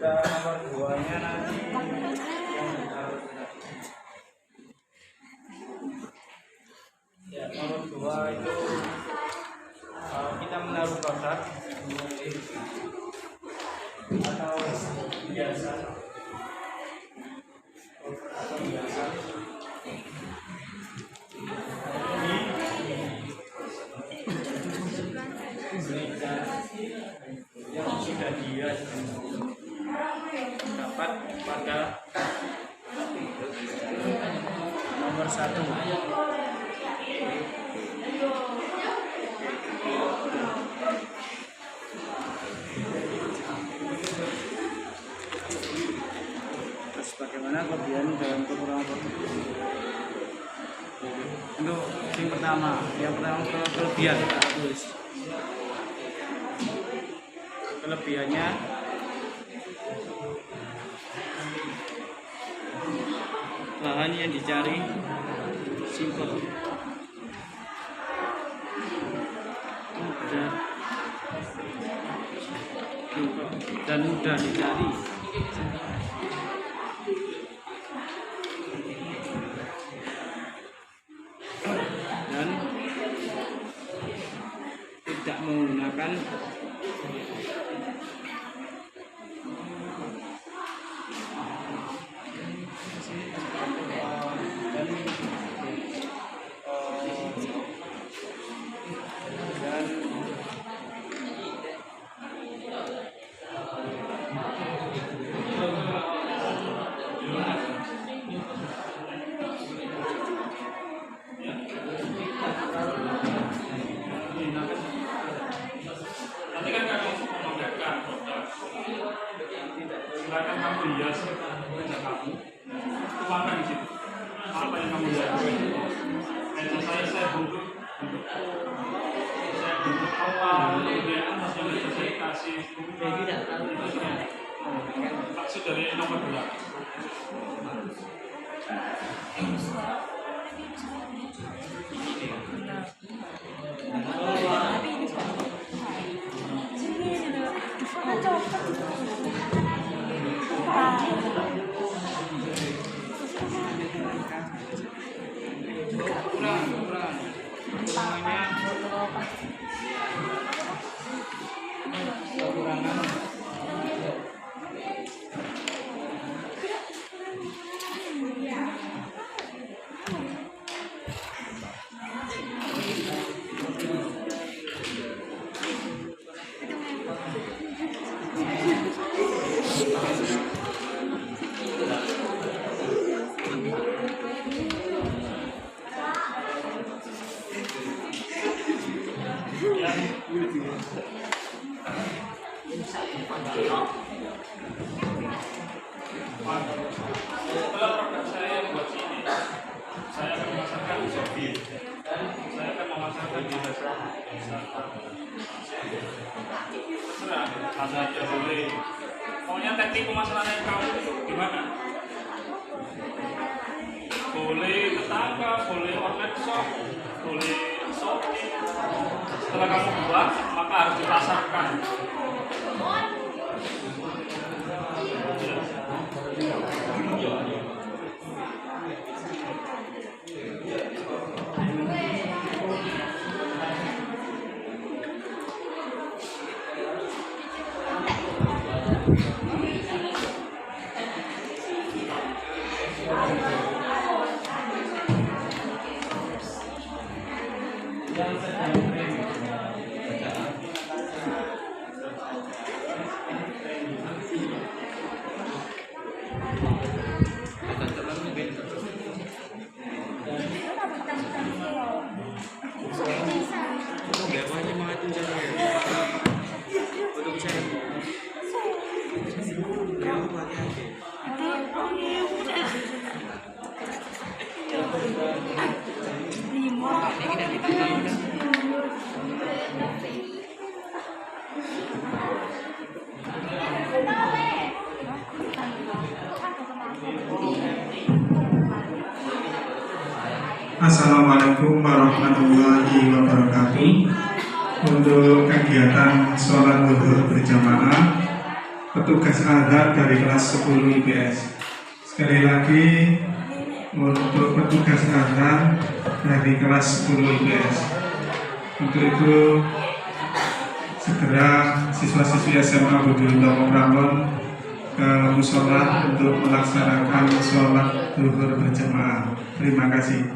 S2: kita nomor 2-nya nanti yang harus ya, nomor 2 itu kita menaruh kotak atau biasa yang sudah dihias dapat pada nomor 1. Terus bagaimana kelebihan dan kekurangan produk? Untuk yang pertama kelebihan kita tulis. Kelebihannya lahan yang dicari simpel, mudah dan mudah dicari. Dan tidak menggunakan
S1: nomor 2. Setelah program saya yang buat sini, saya akan memasarkan di Shopee dan saya akan memasarkan di terserah, ada aja boleh. Pokoknya teknik pemasaran kamu gimana? Boleh tetangga, boleh online shop, boleh Shopee. Setelah kamu buat, maka harus dipasarkan.
S9: Assalamualaikum warahmatullahi wabarakatuh. Untuk kegiatan sholat zuhur berjamaah petugas azhar dari kelas 10 IPS. Sekali lagi untuk petugas azhar dari kelas 10 IPS. Untuk itu segera siswa-siswi SMA Budi Utomo Prambon ke mushola untuk melaksanakan sholat zuhur berjamaah. Terima kasih.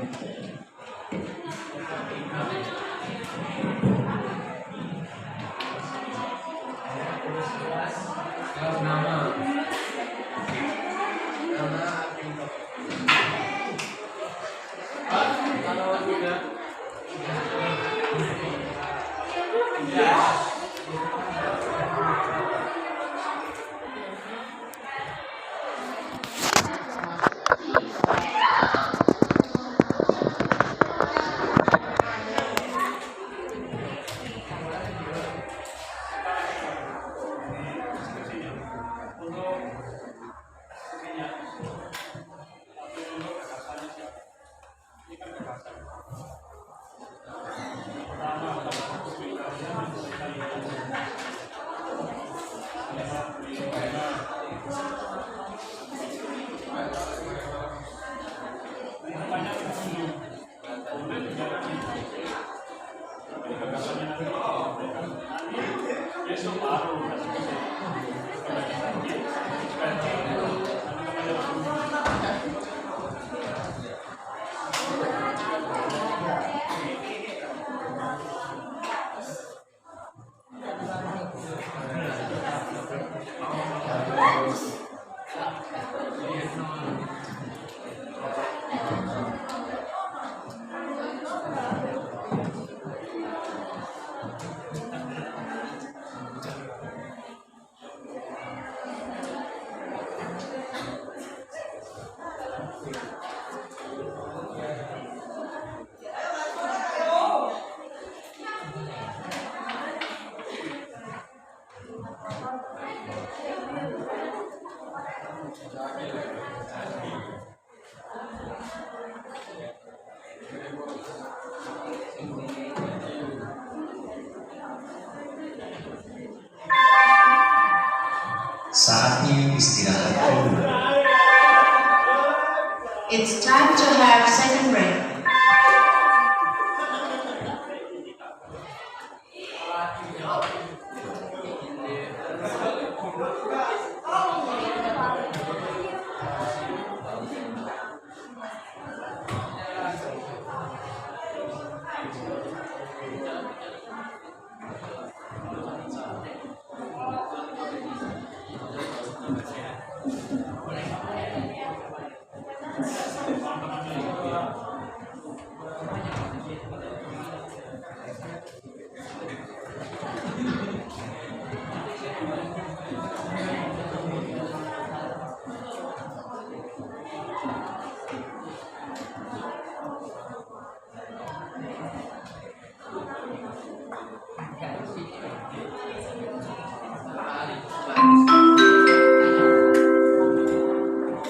S8: It's time to have second break.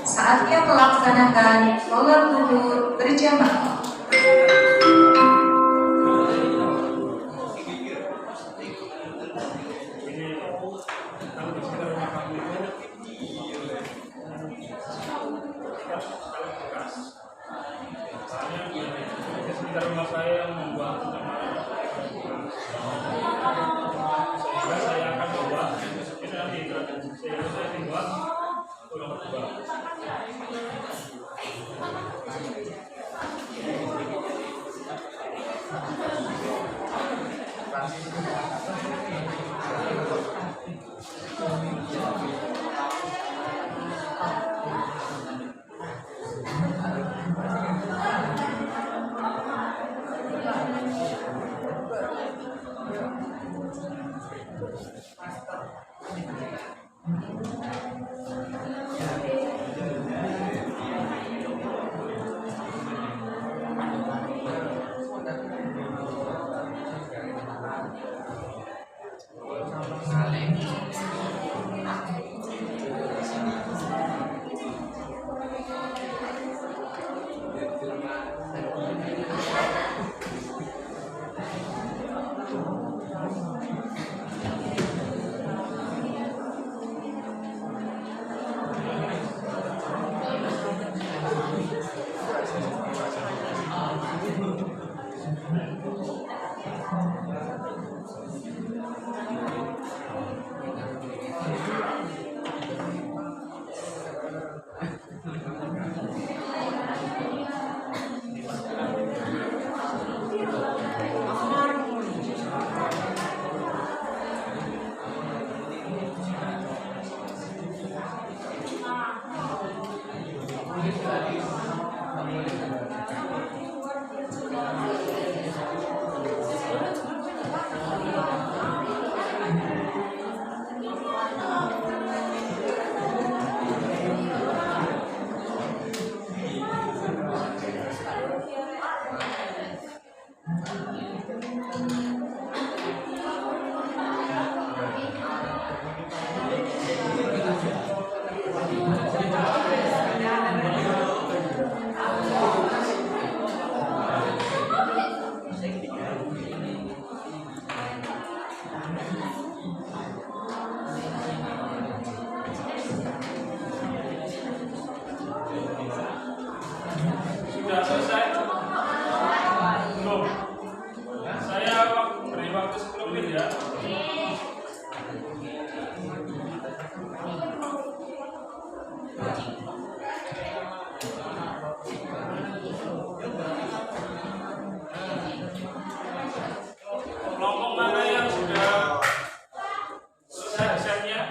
S8: Saatnya melaksanakan sholat zuhur berjamaah.
S1: Sekitar rumah saya yang membuat sehingga saya akan bawa ini nanti sehingga saya tinggal pulang kedua. Sudah selesai? Belum. Saya beri waktu 10 menit ya. Kelompok mana yang sudah selesai desainnya?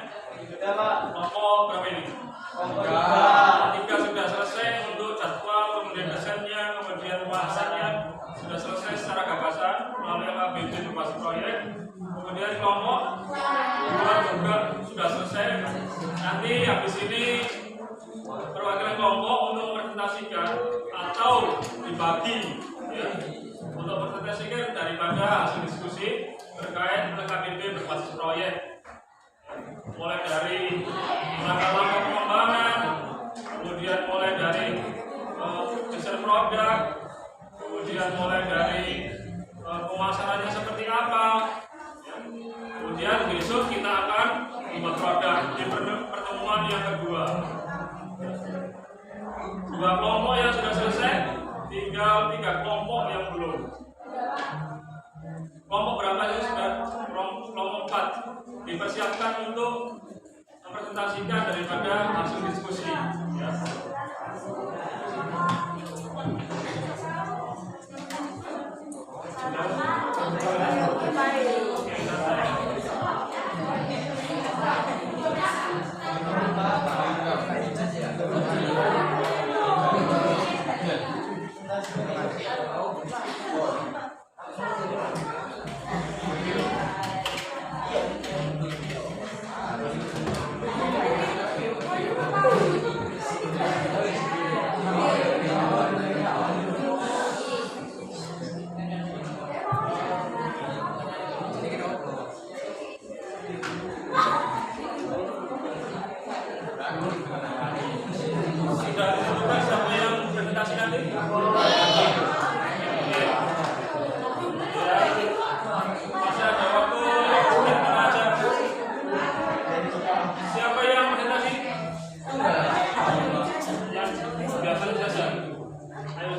S2: Sudah, Pak.
S1: Kelompok berapa ini? Tiga sudah selesai untuk jadwal, kemudian desainnya, kemudian pembahasannya sudah selesai secara gagasan melalui ABD berbasis proyek. Kemudian kelompok dua juga sudah selesai. Nanti habis ini perwakilan kelompok untuk mempresentasikan atau dibagi ya, untuk presentasikan daripada hasil diskusi terkait LKPD berbasis proyek, mulai dari langkah-langkah pengembangan, kemudian mulai dari desain produk, kemudian mulai dari pemasarannya seperti apa. Kemudian besok kita akan membuat produk di pertemuan yang kedua. Dua kelompok yang dipersiapkan untuk mempresentasikan daripada hasil diskusi. Ya. Sudah ditentukan siapa yang presentasi nanti? Masih ada waktu setengah jam. Siapa yang presentasi? Yang biasa saja. Ayo,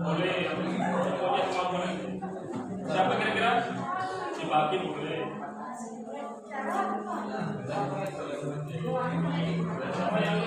S1: boleh. Punya kemampuan. Siapa kira-kira? Dibagi boleh. Siapa yang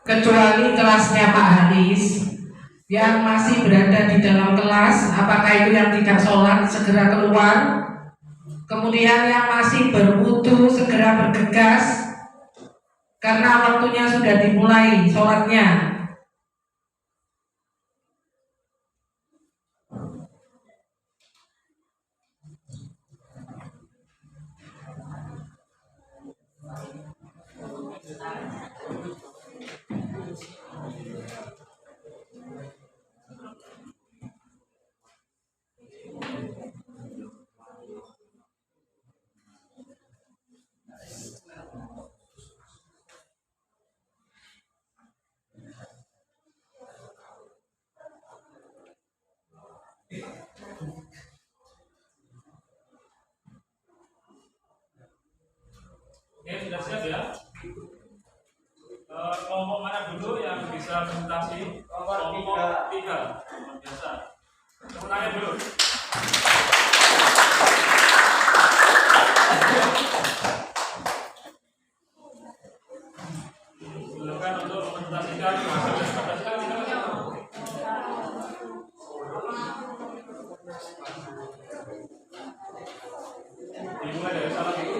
S10: kecuali kelasnya Pak Haris yang masih berada di dalam kelas, apakah itu yang tidak sholat segera keluar, kemudian yang masih berwudu segera bergegas karena waktunya sudah dimulai sholatnya.
S1: Oke, sudah siap ya? Kelompok mana dulu yang bisa presentasi? Kelompok 3. Biasa. Tepuk tangan dulu. Silakan untuk mempresentasikan hasil dimulai dari salah dulu.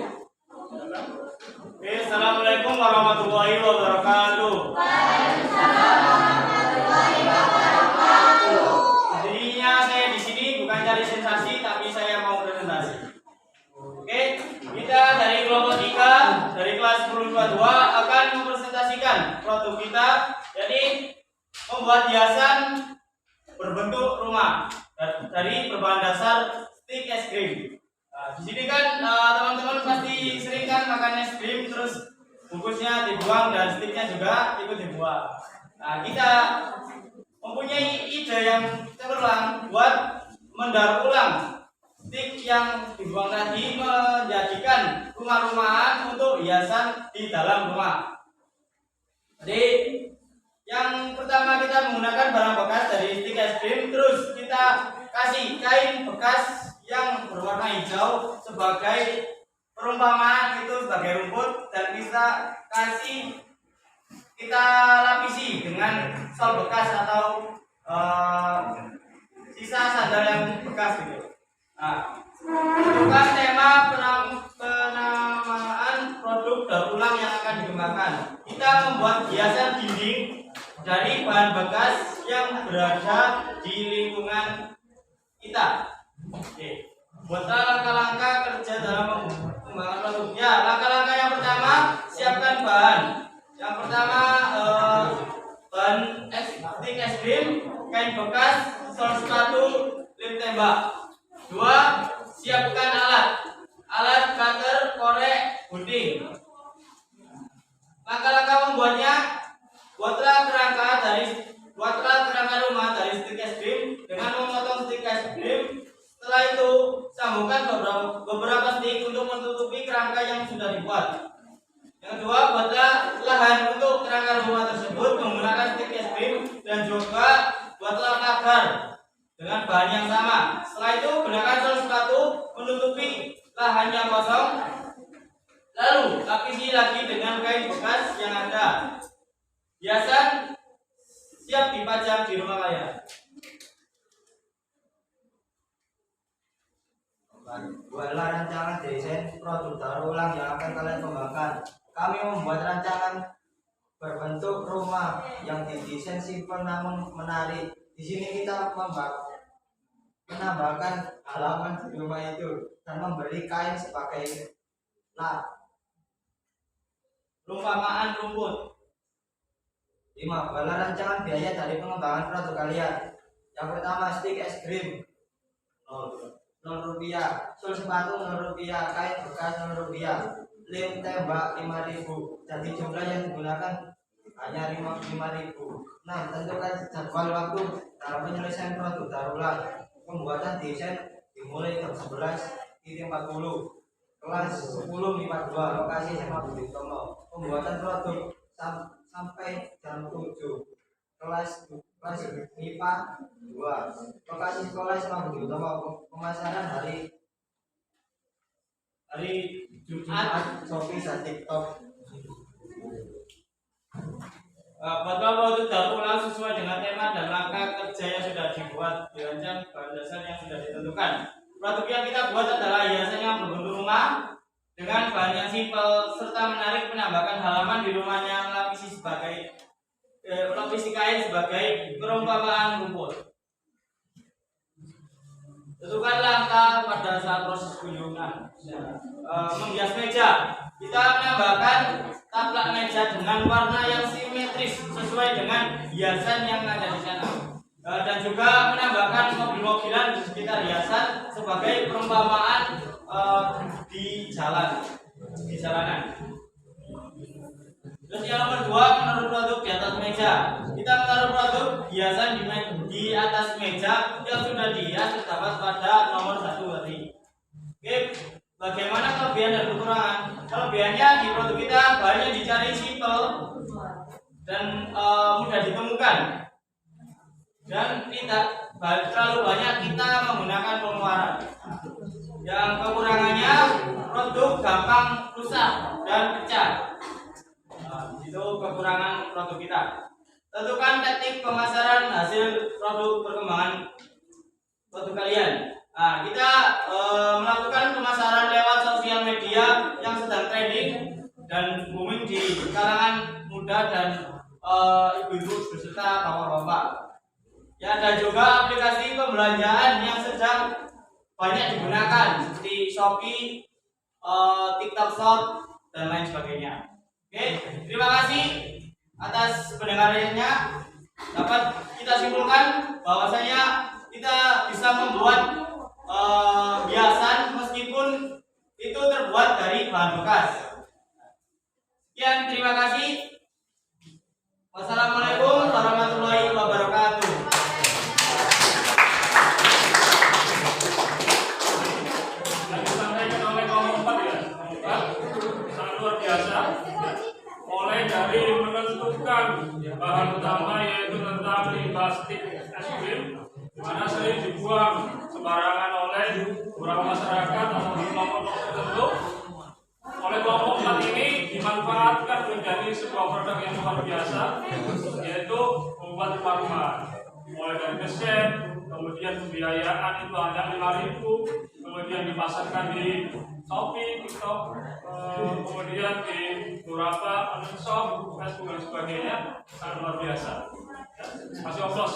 S2: Oke, assalamualaikum warahmatullahi wabarakatuh. Jadinya saya di sini bukan cari sensasi, tapi saya mau presentasi. Oke, kita dari kelompok 3 dari kelas 1022 akan mempresentasikan produk kita, jadi membuat hiasan berbentuk rumah dari berbahan dasar stick es krim. Nah, di sini kan teman-teman pasti sering kan makan es krim terus bungkusnya dibuang dan sticknya juga ikut dibuang. Nah, kita mempunyai ide yang cemerlang buat mendaur ulang stick yang dibuang tadi menjadikan rumah-rumahan untuk hiasan di dalam rumah. Jadi yang pertama kita menggunakan barang bekas dari stick es krim, terus kita kasih kain bekas yang berwarna hijau sebagai perumpamaan itu sebagai rumput, dan kita lapisi dengan sol bekas atau sisa sandal yang bekas gitu. Nah, bukan tema penamaan produk daur ulang yang akan dikembangkan. Kita membuat hiasan dinding dari bahan bekas yang berada di lingkungan kita. Oke, buatlah langkah-langkah kerja dalam pengembangan produk. Ya, langkah-langkah yang pertama, siapkan bahan. Yang pertama, bahan stick es krim, kain bekas, sol sepatu, lem tembak. 2. Siapkan alat cutter, korek, gunting. Langkah-langkah membuatnya, buatlah kerangka rumah dari stick es krim dengan memotong stick es krim. Setelah itu, sambungkan beberapa stick untuk menutupi kerangka yang sudah dibuat. Yang kedua, buatlah lahan untuk kerangka rumah tersebut menggunakan stick es krim, dan juga buatlah pagar dengan bahan yang sama. Setelah itu, gunakan sol sepatu menutupi lahan yang kosong. Lalu, lapisi lagi dengan kain bekas yang ada. Hiasan siap dipajang di rumah kalian.
S11: Buatlah rancangan desain produk daur ulang yang akan kalian kembangkan. Kami membuat rancangan berbentuk rumah yang didesain simpel namun menarik. Di sini kita menambahkan halaman di rumah itu dan memberi kain sebagai
S2: perumpamaan rumput.
S11: 5. Buatlah rancangan biaya dari pengembangan produk kalian. Yang pertama, stick es krim Rp0, sol sepatu Rp0, kain bekas Rp0, lem tembak Rp5.000. Jadi jumlah yang digunakan hanya Rp5.000. 6. Tentukan jadwal waktu dalam penyelesaian produk daur ulang. Pembuatan desain dimulai jam 11.40. Kelas 10.52, lokasi SMA Budi Utomo. Pembuatan produk sampai jam 7. Kelas MIPA 2, lokasi sekolah SMA Budi Utomo. Pemasaran hari Jumat, Shopee dan TikTok.
S2: Batuan produk daur ulang sesuai dengan tema dan langkah kerja yang sudah dibuat dirancang bahan dasar yang sudah ditentukan. Produk yang kita buat adalah hiasan yang berbentuk rumah dengan bahan yang simpel serta menarik, menambahkan halaman di rumahnya, melapisi kain sebagai perumpamaan rumput. Tentukan langkah pada saat proses kunjungan. Menghias meja, kita menambahkan taplak meja dengan warna yang simetris sesuai dengan hiasan yang ada di sana. Dan juga menambahkan mobil-mobilan di sekitar hiasan sebagai perumpamaan di jalanan. Terus yang nomor 2, menaruh produk di atas meja. Kita menaruh produk hiasan di atas meja yang sudah dihias terdapat pada nomor 1 tadi. Oke, bagaimana kelebihan dan kekurangan? Kelebihannya di produk kita bahannya dicari simpel dan mudah ditemukan, dan tidak terlalu banyak kita menggunakan pengeluaran. Yang kekurangannya produk gampang rusak dan pecah. Itu kekurangan produk kita. Tentukan teknik pemasaran hasil produk perkembangan produk kalian. Kita melakukan pemasaran lewat sosial media yang sedang trending dan booming di kalangan muda dan ibu-ibu beserta bapak-bapak. Ya, ada juga aplikasi pembelanjaan yang sedang banyak digunakan seperti Shopee, TikTok Shop, dan lain sebagainya. Oke, terima kasih atas pendengarannya. Dapat kita simpulkan bahwasanya kita bisa membuat hiasan meskipun itu terbuat dari bahan bekas. Sekian, terima kasih. Wassalamualaikum warahmatullahi wabarakatuh.
S1: Yang disampaikan oleh kelompok 4 ya, sangat luar biasa. Mulai dari menentukan bahan utama yaitu tentang limbah plastik es krim, di mana sering dibuang sembarangan oleh beberapa masyarakat atau kelompok tertentu. Oleh kelompok 4 ini dimanfaatkan menjadi sebuah produk yang luar biasa, yaitu membuat rumah-rumah. Mulai dari desain, kemudian pembiayaan itu hanya 5.000, kemudian dipasarkan di Shopee, TikTok, kemudian di beberapa online shop, Facebook dan sebagainya. Sangat luar biasa. Masih oplos.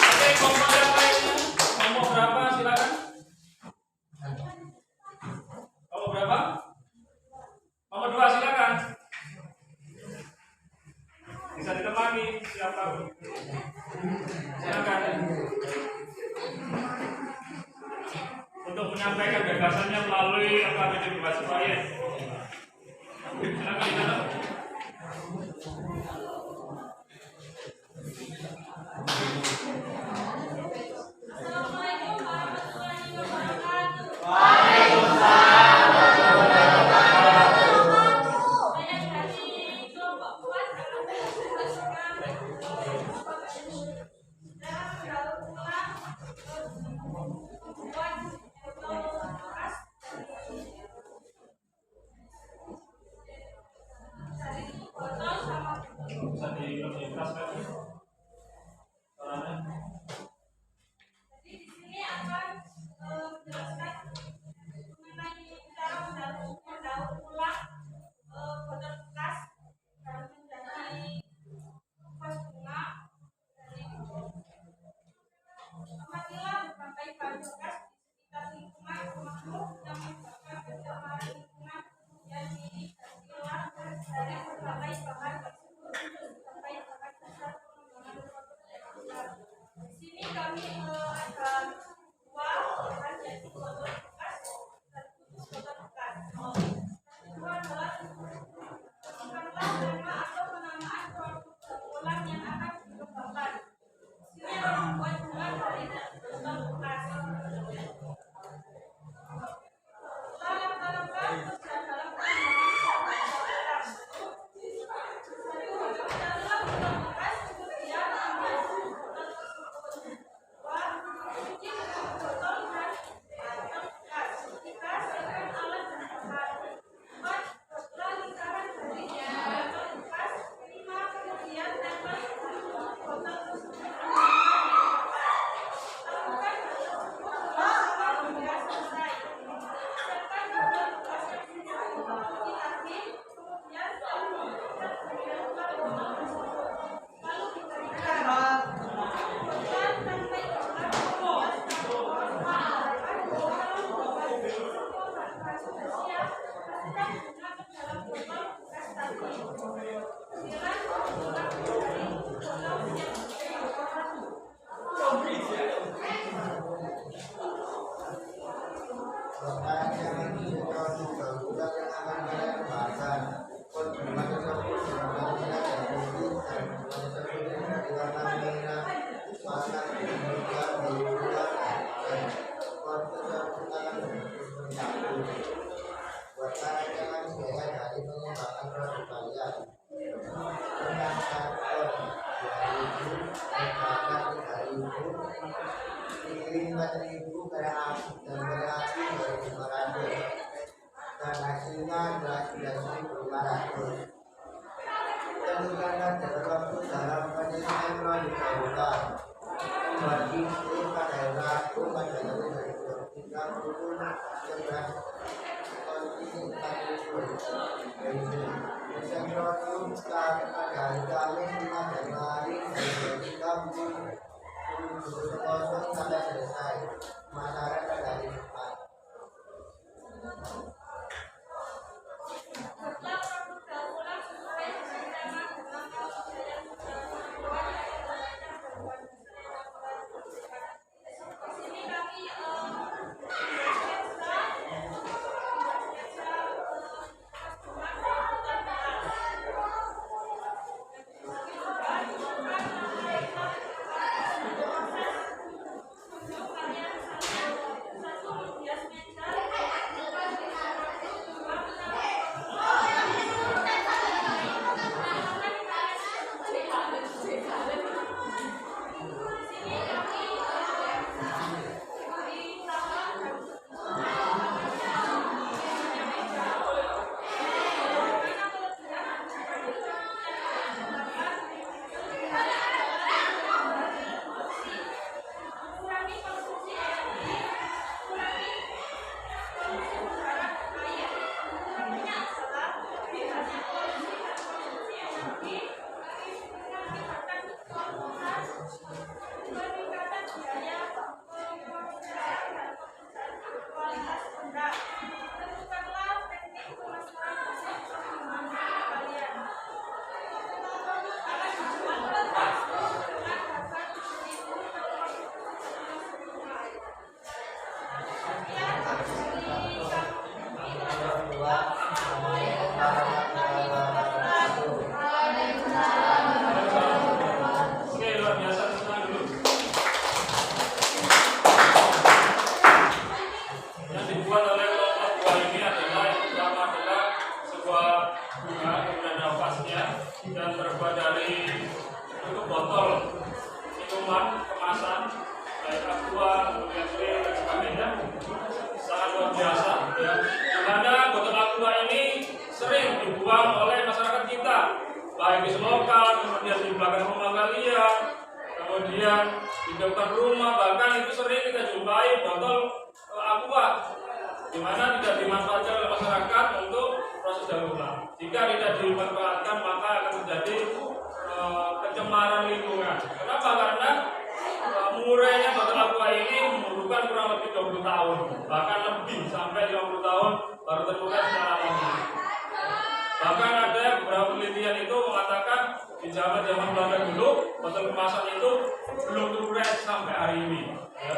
S1: Oke, kelompok yang lainnya, kelompok berapa? Silakan. Kelompok berapa? Kelompok 2, silakan. Bisa ditemani siapa? Silakan. Untuk menyampaikan gagasannya melalui akademi mahasiswa ya. Silakan ditanam.
S4: Assalamualaikum warahmatullahi wabarakatuh.
S2: Waalaikumsalam warahmatullahi wabarakatuh.
S4: Saya dari kelompok 4 akan menjelaskan daur ulang membuat botol bekas dari botol sama
S1: Bisa dijelaskan.
S4: Jadi di sini akan menjelaskan mengenai cara mendaur ulang botol bekas dan menjadi vas bunga dari apabila berbagai bahan bekas di sekitar lingkungan rumahmu yang menyebabkan pencemaran lingkungan yang diri dan pilar dari berbagai bahan tersebut sampai bahan dasar pengembangan produk yang besar. Di sini kami ada 2 bahan, yaitu botol bekas dan putus botol bekas. Yang kedua adalah tentukanlah nama atau penamaan produk daur ulang yang akan dikembangkan. Di sini akan membuat bunga dari botol bekas. Langkah-langkah kerja dalam pengembangan daur ulang. 1. Carilah botol bekas, kemudian ambil botol tersebut. 2. Cuci botol dan botol bekas. 3. Siapkan alat dan bahan. 4. Buatlah lingkaran darinya.
S11: dan hasilnya adalah 11.500. Tentukanlah jarak waktu dalam penyelesaian melalui dahulukan. Bagi istri pada ragu pada tahun 2003 pukul 11 Desember pada hari Kamis 5 Januari 2003 pukul 10 sampai selesai. Masyarakat dari depan.
S1: Dan terbuat dari bentuk botol minuman kemasan baik aqua, kemudian clear dan sebagainya, sangat luar biasa ya. Dimana botol aqua ini sering dibuang oleh masyarakat kita, baik di selokan, kemudian di belakang rumah kalian, kemudian di depan rumah, bahkan itu sering kita jumpai botol aqua dimana tidak dimanfaatkan oleh masyarakat untuk proses daur ulang. Jika tidak dimanfaatkan maka akan terjadi pencemaran lingkungan. Kenapa? Karena murahnya botol aqua ini memerlukan kurang lebih 20 tahun, bahkan lebih sampai 50 tahun baru terbuka secara alami. Bahkan ada beberapa penelitian itu mengatakan di zaman Belanda dulu botol kemasan itu belum terurai sampai hari ini. Ya.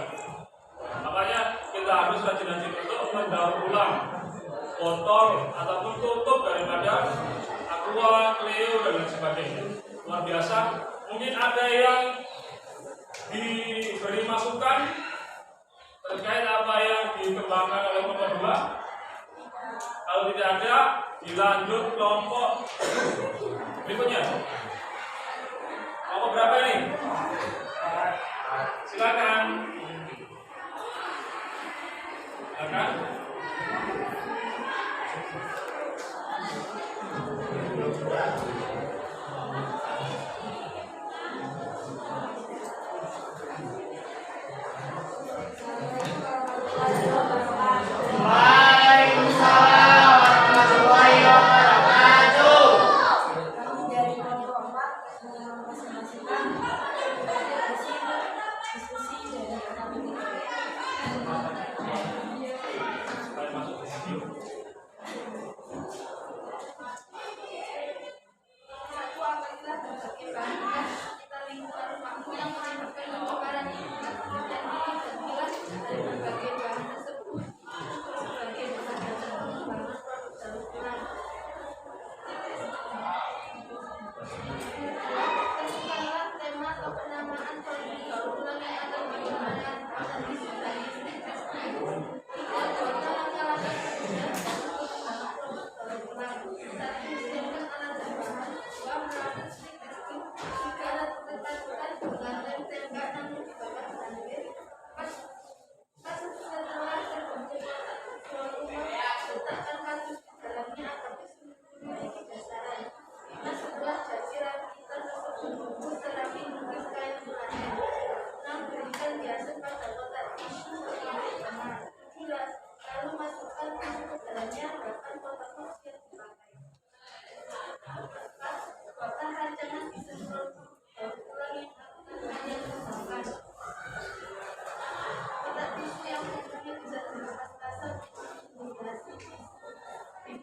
S1: Makanya kita harus rajin-rajin untuk mendaur ulang botol ataupun tutup daripada aqua, Cleo dan lain sebagainya. Luar biasa. Mungkin ada yang diberi masukan terkait apa yang dikembangkan oleh kelompok 2. Kalau tidak ada, dilanjut kelompok berikutnya. Kelompok berapa ini? Silakan. Silakan.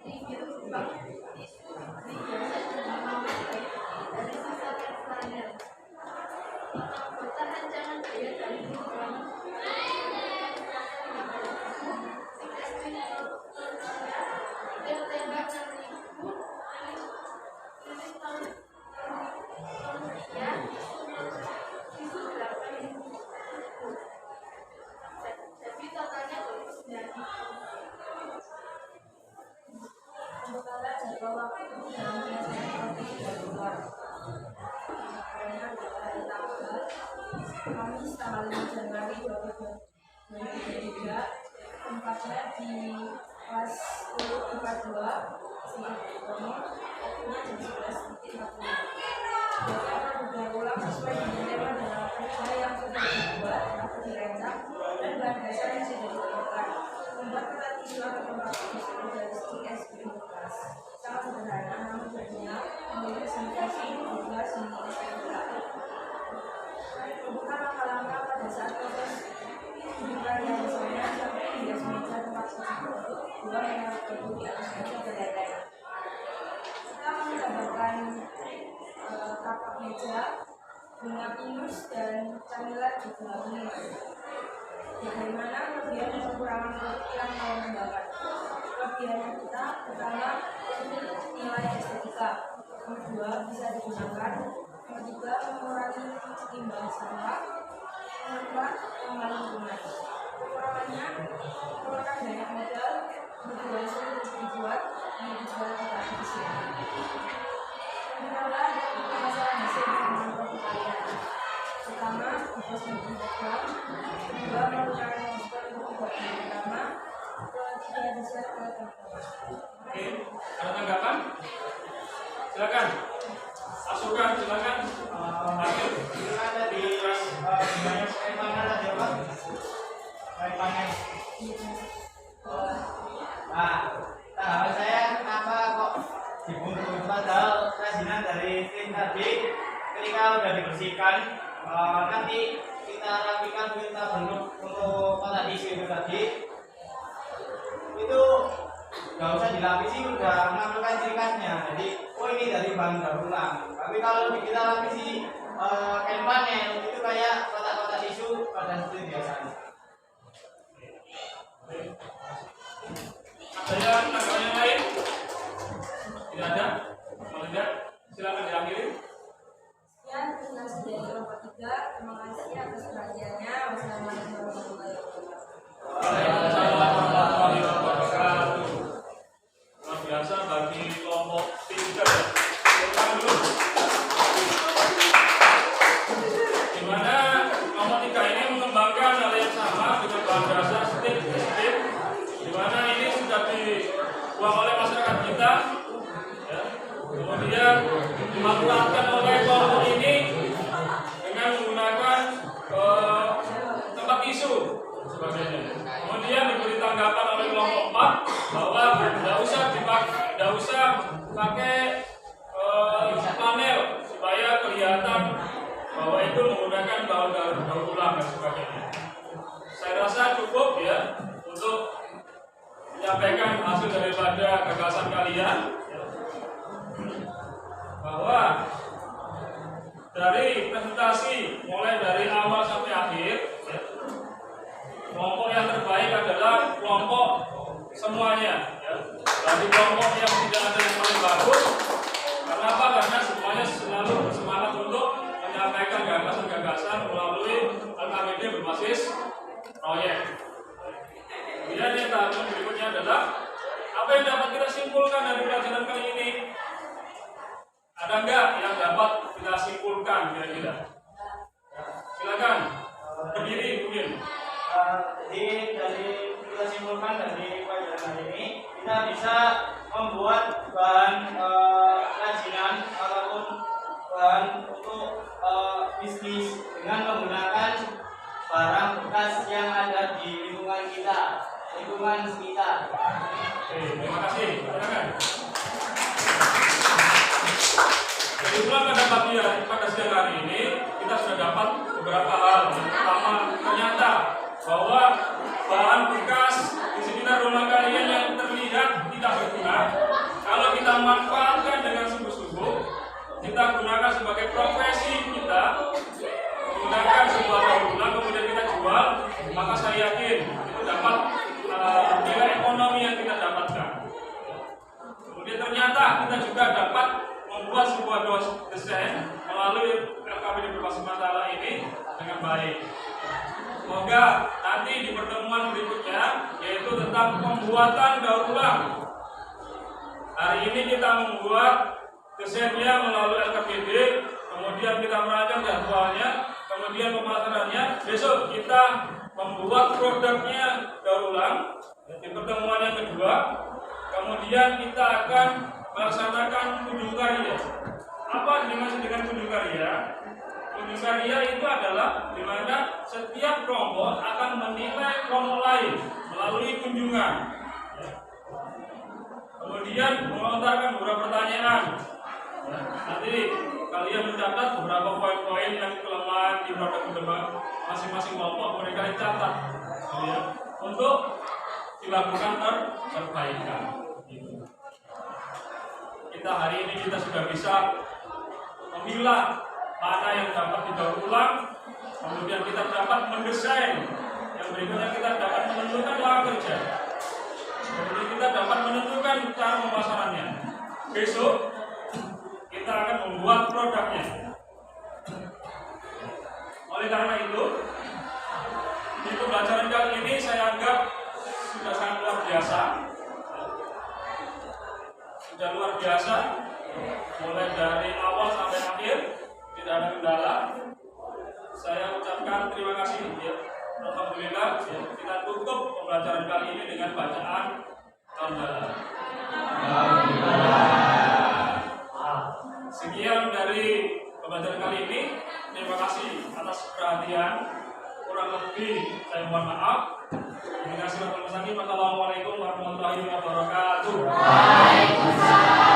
S4: review bank tisu dibiasa memakai dari sisa tekstilnya. Bertahan jangan gaya dari lingkungan. Dia tembak 6.000 ini tahun ya itu 8.000. Jadi totalnya 29.000. Pembekalan jadwal waktu dalam penyelesaian tidak keluar. Kamis tanggal 5 Januari 2023, tempatnya di kelas 10 IPA 2 Singkat Utama, waktunya jam 11.40. Bapak akan dibuat ulang sesuai dengan tema dan alat kerja yang sudah dibuat atau dirancang dan bahan dasar yang sudah ditemukan. Membuat kertas tisu atau tempat tisu dari stik SPI bekas. Sangat sederhana namun berguna, memiliki sentrasi 12 hingga SPI. Bukan langkah-langkah pada saat proses bukan yang misalnya sampai hias meja tempat suci produk, buang yang harus berada di atas meja berlai-lai. Kita menambahkan tapak meja, bunga pinus dan camilan di bunga kuning. Bagaimana kelebihan dan kekurangan produk yang mau membakar? Kelebihannya kita pertama nilai estetika, kedua bisa digunakan, ketiga mengurangi timbangan sampah, keempat ramah lingkungan. Kekurangannya memerlukan banyak modal, kedua sulit dibuat, dan dijual tidak efisien. Kendala dan masalah hasil dengan produk kalian. Pertama, bebas menjadikan, kedua memerlukan konsisten untuk membuat yang pertama, ketiga bisa ke teman-teman.
S1: Oke, ada tanggapan? Silakan. Asukan, silakan. Akhir.
S2: Ada di banyak skemanya ada di apa? Skemanya. Nah, tanggapan saya kenapa kok dibungkus padahal kerajinan dari tim tadi ketika udah dibersihkan nanti kita rapikan, kita bentuk untuk kotak tisu itu tadi itu nggak usah dilapisi, udah menampilkan ciri khasnya. Jadi oh ini dari bahan daur ulang. Tapi kalau kita lapisi kain panel itu kayak kotak-kotak tisu pada seperti biasanya.
S1: Ada tanggapan yang lain? Tidak ada? Kalau tidak, silakan diakhiri.
S4: Sekian presentasi dari kelompok 3. Terima kasih atas perhatiannya. Wassalamualaikum warahmatullahi wabarakatuh.
S1: Waalaikumsalam warahmatullahi wabarakatuh. Luar biasa bagi kelompok 3. Di mana kelompok 3 ini mengembangkan hal yang sama dengan bahan dasar stik, di mana ini sudah dibuang oleh masyarakat kita, ya. Kemudian dimanfaatkan oleh kelompok ini dengan menggunakan tempat tisu sebagainya. Kemudian diberi tanggapan oleh kelompok 4 bahwa tidak usah pakai panel supaya kelihatan bahwa itu menggunakan bahan daur ulang dan sebagainya. Saya rasa cukup ya untuk menyampaikan hasil daripada gagasan kalian, bahwa dari presentasi mulai dari awal sampai akhir, ya, kelompok yang terbaik adalah kelompok semuanya, ya. Dari kelompok yang tidak ada yang paling bagus. Kenapa? Karena semuanya selalu bersemangat untuk menyampaikan gagasan-gagasan melalui LKPD berbasis proyek. Kemudian yang tahap berikutnya adalah apa yang dapat kita simpulkan dari pelajaran kali ini? Ada enggak yang dapat kita simpulkan kira-kira? Silakan berdiri mungkin.
S2: Jadi dari kita simpulkan dari pelajaran hari ini kita bisa membuat bahan kerajinan ataupun bahan untuk bisnis dengan menggunakan barang bekas yang ada di lingkungan kita, lingkungan sekitar.
S1: Oke, terima kasih. Silakan. Jadi pada siang hari ini kita sudah dapat beberapa hal. Yang pertama, ternyata bahwa bahan bekas di sekitar rumah kalian yang terlihat tidak berguna kita juga dapat membuat sebuah desain melalui LKPD berbasis masalah ini dengan baik. Semoga nanti di pertemuan berikutnya yaitu tentang pembuatan daur ulang. Hari ini kita membuat desainnya melalui LKPD, kemudian kita merancang jadwalnya, kemudian pemasarannya. Besok kita membuat produknya daur ulang di pertemuan yang kedua. Kemudian kita akan melaksanakan kunjung karya. Apa dimaksud dengan kunjung karya? Kunjung karya itu adalah di mana setiap kelompok akan menilai kelompok lain melalui kunjungan. Kemudian melontarkan beberapa pertanyaan. Nanti kalian mencatat beberapa poin-poin yang kelemahan di produk masing-masing kelompok, mereka dicatat untuk dilakukan perbaikan. Kita hari ini kita sudah bisa memilah mana yang dapat didaur ulang, kemudian kita dapat mendesain, yang berikutnya kita dapat menentukan lahan kerja, kemudian kita dapat menentukan cara pemasarannya. Besok kita akan membuat produknya. Oleh karena itu, di pembelajaran kali ini saya anggap sudah sangat luar biasa. Sudah luar biasa, mulai dari awal sampai akhir tidak ada kendala. Saya ucapkan terima kasih. Ya. Alhamdulillah, ya. Kita tutup pembelajaran kali ini dengan bacaan hamdalah. Sekian dari pembelajaran kali ini. Terima kasih atas perhatian. Kurang lebih saya mohon maaf. Terima kasih. Wassalamualaikum warahmatullahi wabarakatuh. Waalaikumsalam.